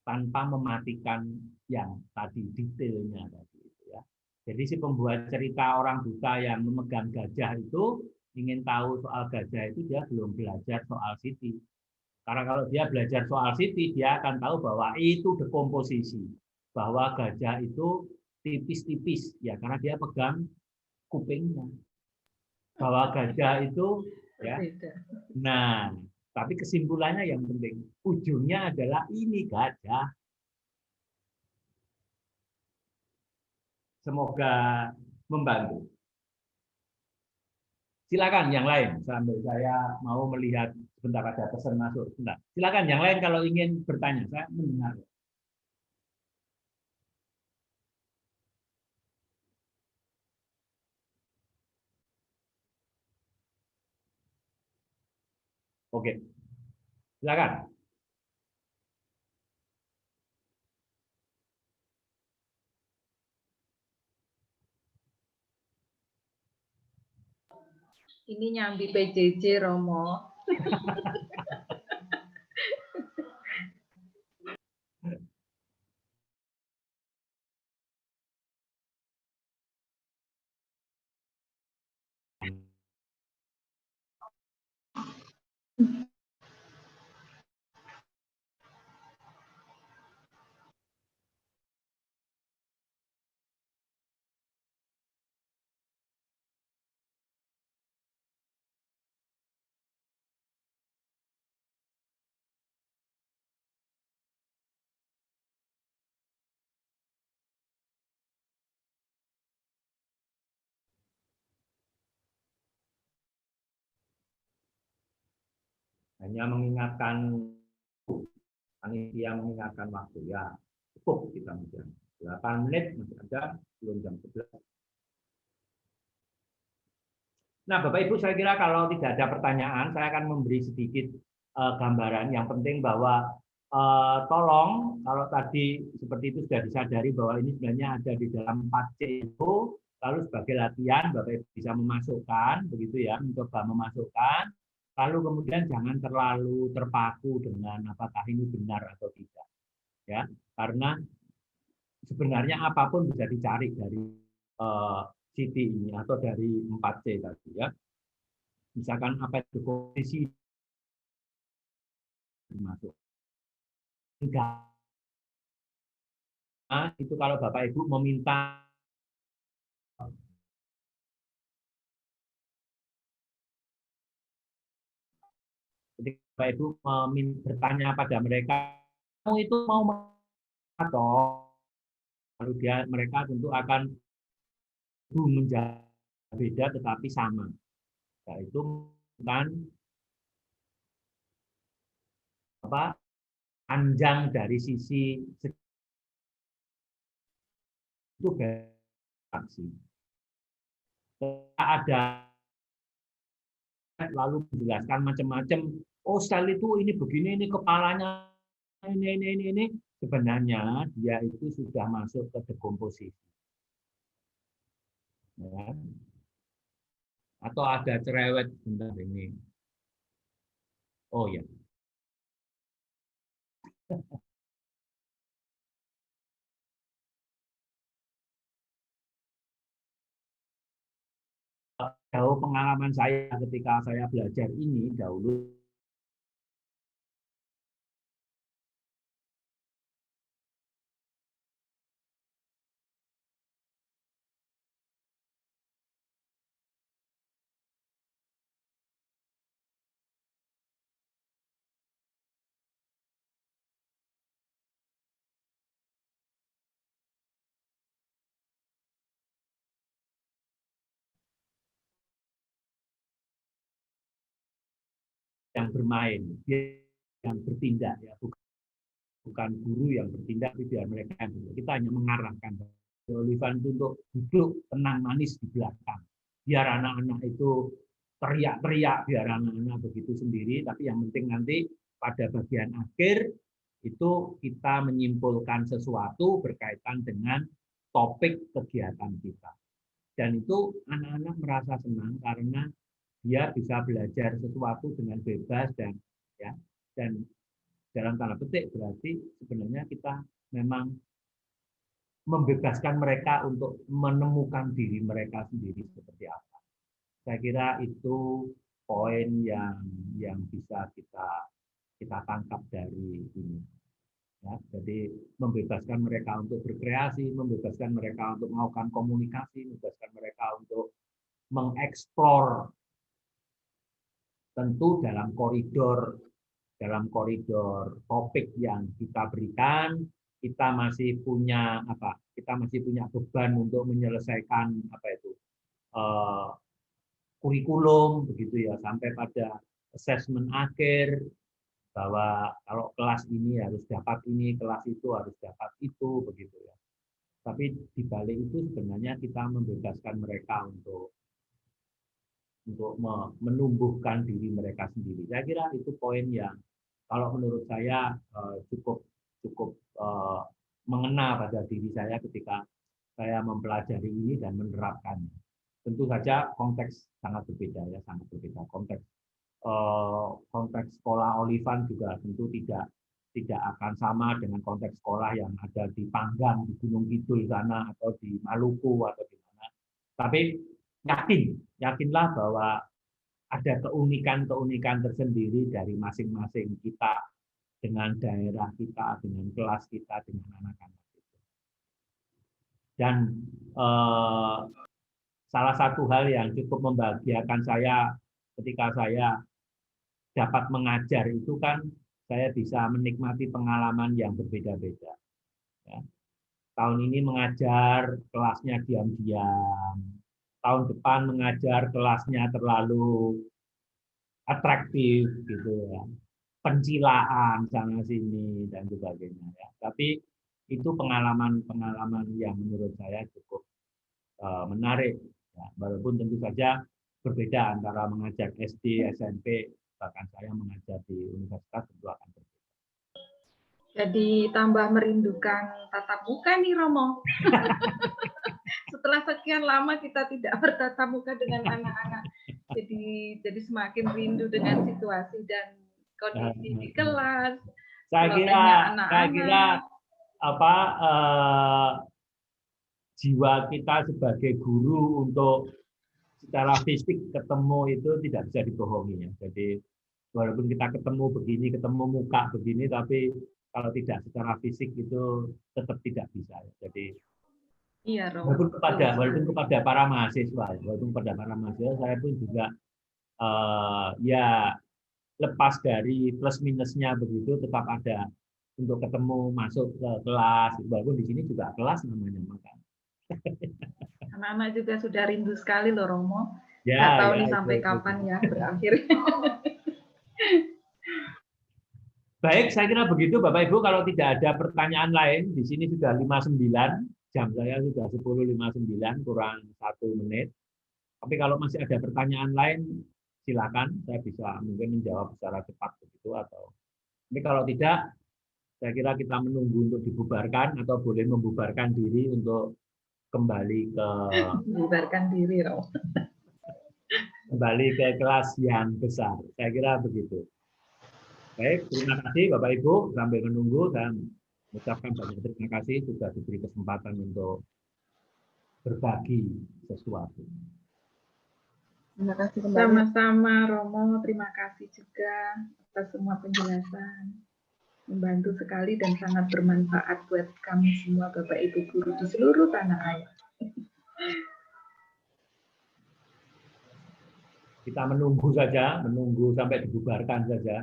tanpa mematikan yang tadi detailnya tadi itu ya. Jadi si pembuat cerita orang buta yang memegang gajah itu ingin tahu soal gajah itu, dia belum belajar soal Siti. Karena kalau dia belajar soal Siti, dia akan tahu bahwa itu dekomposisi, bahwa gajah itu tipis-tipis ya karena dia pegang kupingnya. Bahwa gajah itu ya. Nah, tapi kesimpulannya yang penting, ujungnya adalah ini gajah. Semoga membantu. Silakan yang lain, sambil saya mau melihat sebentar ada pesan masuk. Sebentar. Silakan yang lain kalau ingin bertanya, saya mendengar. Oke, silakan. Ini nyambi PJJ Romo. Hanya mengingatkan, panitia mengingatkan waktu, ya cukup kita mungkin 8 menit masih ada, belum jam 11. Nah, Bapak Ibu, saya kira kalau tidak ada pertanyaan, saya akan memberi sedikit gambaran. Yang penting bahwa tolong, kalau tadi seperti itu sudah disadari bahwa ini sebenarnya ada di dalam 4C itu, lalu sebagai latihan Bapak Ibu bisa memasukkan, begitu ya, mencoba memasukkan. Lalu kemudian jangan terlalu terpaku dengan apakah ini benar atau tidak, ya, karena sebenarnya apapun bisa dicari dari Citi ini atau dari 4C tadi, ya. Misalkan apa itu kondisi masuk. Enggak. Nah, itu kalau Bapak Ibu meminta ketika Bapak Ibu bertanya pada mereka, kamu itu mau atau lalu mereka tentu akan menjawab beda tetapi sama, yaitu kan apa panjang dari sisi itu aksi. Ada lalu menjelaskan macam-macam. Oh, sel itu ini begini, ini kepalanya ini. Sebenarnya dia itu sudah masuk ke dekomposisi. Ya. Atau ada cerewet bentar ini. Oh ya. Jauh pengalaman saya ketika saya belajar ini dahulu. Yang bermain, dia yang bertindak, ya, bukan guru yang bertindak, tapi biar mereka yang bertindak. Kita hanya mengarahkan. Olivan itu untuk duduk tenang manis di belakang. Biar anak-anak itu teriak-teriak, biar anak-anak begitu sendiri, tapi yang penting nanti pada bagian akhir itu kita menyimpulkan sesuatu berkaitan dengan topik kegiatan kita. Dan itu anak-anak merasa senang karena dia bisa belajar sesuatu dengan bebas dan ya, dan dalam tanda petik berarti sebenarnya kita memang membebaskan mereka untuk menemukan diri mereka sendiri seperti apa. Saya kira itu poin yang bisa kita tangkap dari ini. Ya, jadi membebaskan mereka untuk berkreasi, membebaskan mereka untuk melakukan komunikasi, membebaskan mereka untuk mengeksplor, tentu dalam koridor topik yang kita berikan. Kita masih punya apa? Kita masih punya beban untuk menyelesaikan apa itu kurikulum begitu ya, sampai pada assessment akhir bahwa kalau kelas ini harus dapat ini, kelas itu harus dapat itu begitu ya. Tapi di balik itu sebenarnya kita membebaskan mereka untuk menumbuhkan diri mereka sendiri. Saya kira itu poin yang kalau menurut saya cukup mengena pada diri saya ketika saya mempelajari ini dan menerapkannya. tentu saja konteks sangat berbeda ya, sangat berbeda. Konteks sekolah Olivan juga tentu tidak akan sama dengan konteks sekolah yang ada di Panggang, di Gunung Kidul sana, atau di Maluku atau di mana. Tapi yakinlah bahwa ada keunikan tersendiri dari masing-masing kita dengan daerah kita, dengan kelas kita, dengan anak-anak itu. Dan salah satu hal yang cukup membahagiakan saya ketika saya dapat mengajar itu kan saya bisa menikmati pengalaman yang berbeda-beda. Ya. Tahun ini mengajar kelasnya diam-diam. Tahun depan mengajar kelasnya terlalu atraktif gitu ya. Pencilaan sana sini dan sebagainya ya. Tapi itu pengalaman yang menurut saya cukup menarik ya. Walaupun tentu saja berbeda antara mengajar SD, SMP, bahkan saya mengajar di universitas tentu akan berbeda. Jadi tambah merindukan tatap muka nih Romo. Setelah sekian lama kita tidak bertatap muka dengan anak-anak, jadi semakin rindu dengan situasi dan kondisi di kelas. Saya kira jiwa kita sebagai guru untuk secara fisik ketemu itu tidak bisa dibohongi ya. Jadi walaupun kita ketemu muka begini, tapi kalau tidak secara fisik itu tetap tidak bisa. Jadi iya, walaupun kepada para mahasiswa, saya pun juga ya lepas dari plus minusnya begitu, tetap ada untuk ketemu masuk ke kelas. Walaupun di sini juga kelas namanya makan. Anak-anak juga sudah rindu sekali loh Romo. Ya, nggak tahu nih sampai kapan ya berakhir. Baik, saya kira begitu Bapak Ibu. Kalau tidak ada pertanyaan lain, di sini sudah 59, jam saya sudah 10.59, kurang 1 menit. Tapi kalau masih ada pertanyaan lain, silakan. Saya bisa mungkin menjawab secara cepat begitu. Tapi kalau tidak, saya kira kita menunggu untuk dibubarkan atau boleh membubarkan diri untuk kembali ke membubarkan diri, Romo. Kembali ke kelas yang besar. Saya kira begitu. Baik, terima kasih Bapak Ibu sambil menunggu dan mengucapkan banyak terima kasih sudah diberi kesempatan untuk berbagi sesuatu. Terima kasih kembali. Sama-sama Romo, terima kasih juga atas semua penjelasan. Membantu sekali dan sangat bermanfaat buat kami semua Bapak Ibu guru di seluruh tanah air. Kita menunggu sampai dibubarkan saja.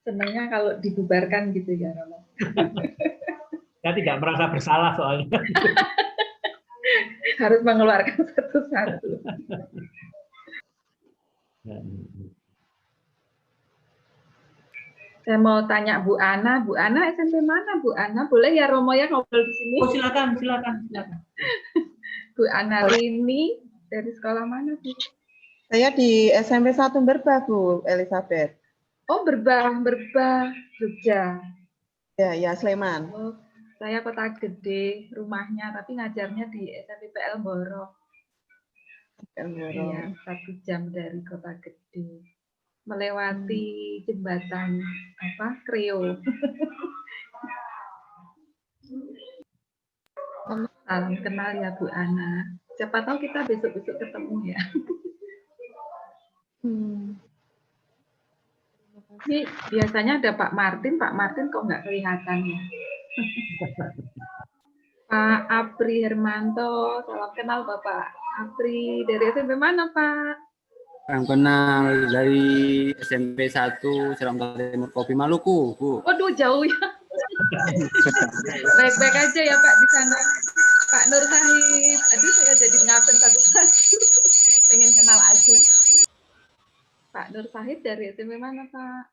Senangnya kalau dibubarkan gitu ya, Romo. Saya tidak merasa bersalah soalnya. Harus mengeluarkan satu-satu. Saya mau tanya Bu Ana SMP mana Bu Ana? Boleh ya Romo ya ngobrol di sini? Oh silakan. Bu Ana Rini dari sekolah mana Bu? Saya di SMP 1 Berbah, Bu Elizabeth. Oh, Berbah, Jogja. Ya, Sleman. Oh, saya Kota Gede rumahnya, tapi ngajarnya di SMP PL Mboro. Iya, 1 jam dari Kota Gede. Melewati jembatan Kreo. Salam kenal ya Bu Ana. Siapa tahu kita besok-besok ketemu ya. Ini biasanya ada Pak Martin kok nggak kelihatan ya. Pak Apri Hermanto, salam kenal Bapak Apri, dari SMP mana Pak? Salam kenal dari SMP 1 Seram Timur Kopi Maluku, Bu. Waduh, jauh ya. Baik-baik aja ya Pak di sana. Pak Nur Sahid, aduh saya jadi ngapain satu-satu. Pengen kenal aja. Pak Nur Sahid dari SMP mana Pak?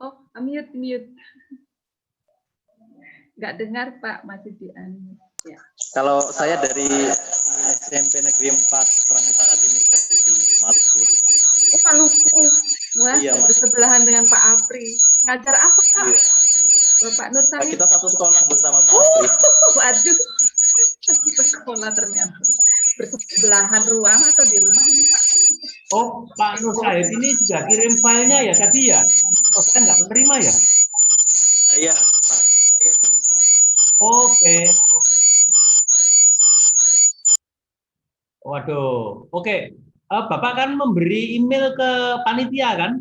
Oh, mute. Nggak dengar Pak, masih di unmute. Ya. Kalau saya dari SMP Negeri 4 Serang Utara Timur di Maluku. Maluku. Wah, Iya, bersebelahan dengan Pak Apri. Ngajar apa Pak? Iya. Bapak Nur Salim. Kita satu sekolah bersama Pak Apri. Waduh, satu sekolah ternyata. Bersebelahan ruang atau di rumah ini, Pak? Oh, Pak Nur Said ini sudah kirim filenya ya tadi ya? Oh, saya nggak menerima ya? Iya, Pak. Oke. Waduh, oke. Bapak kan memberi email ke panitia kan?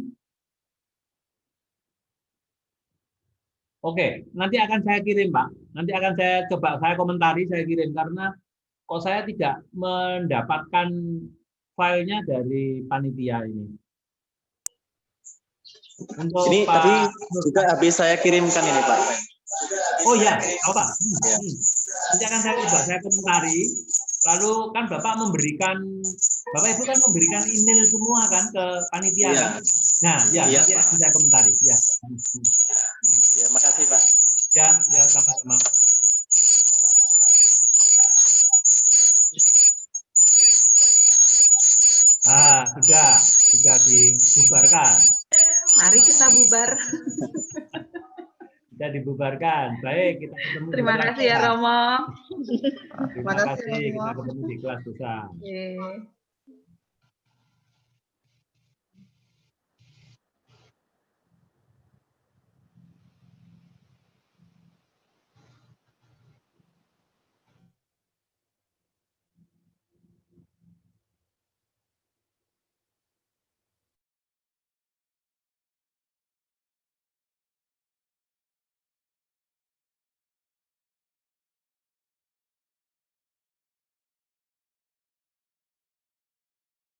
Oke, nanti akan saya kirim, Pak. Nanti akan saya coba saya komentari, saya kirim karena kok saya tidak mendapatkan filenya dari panitia ini. Untuk Ini Pak tadi juga habis saya kirimkan ini, Pak. Oh ya, apa? Nanti akan saya coba saya komentari. Lalu kan Bapak memberikan, Bapak Ibu kan memberikan email semua kan ke panitia Iya. kan? Nah, ya, Iya, nanti Pak. akan saya komentari. Ya, Ya, makasih, Pak. ya, sama-sama. Ah, sudah dibubarkan. Mari kita bubar. Sudah dibubarkan. Baik, kita ketemu. Terima di kelas kasih ya besar. Romo. Terima kasih, kita ketemu di kelas besar. Oke.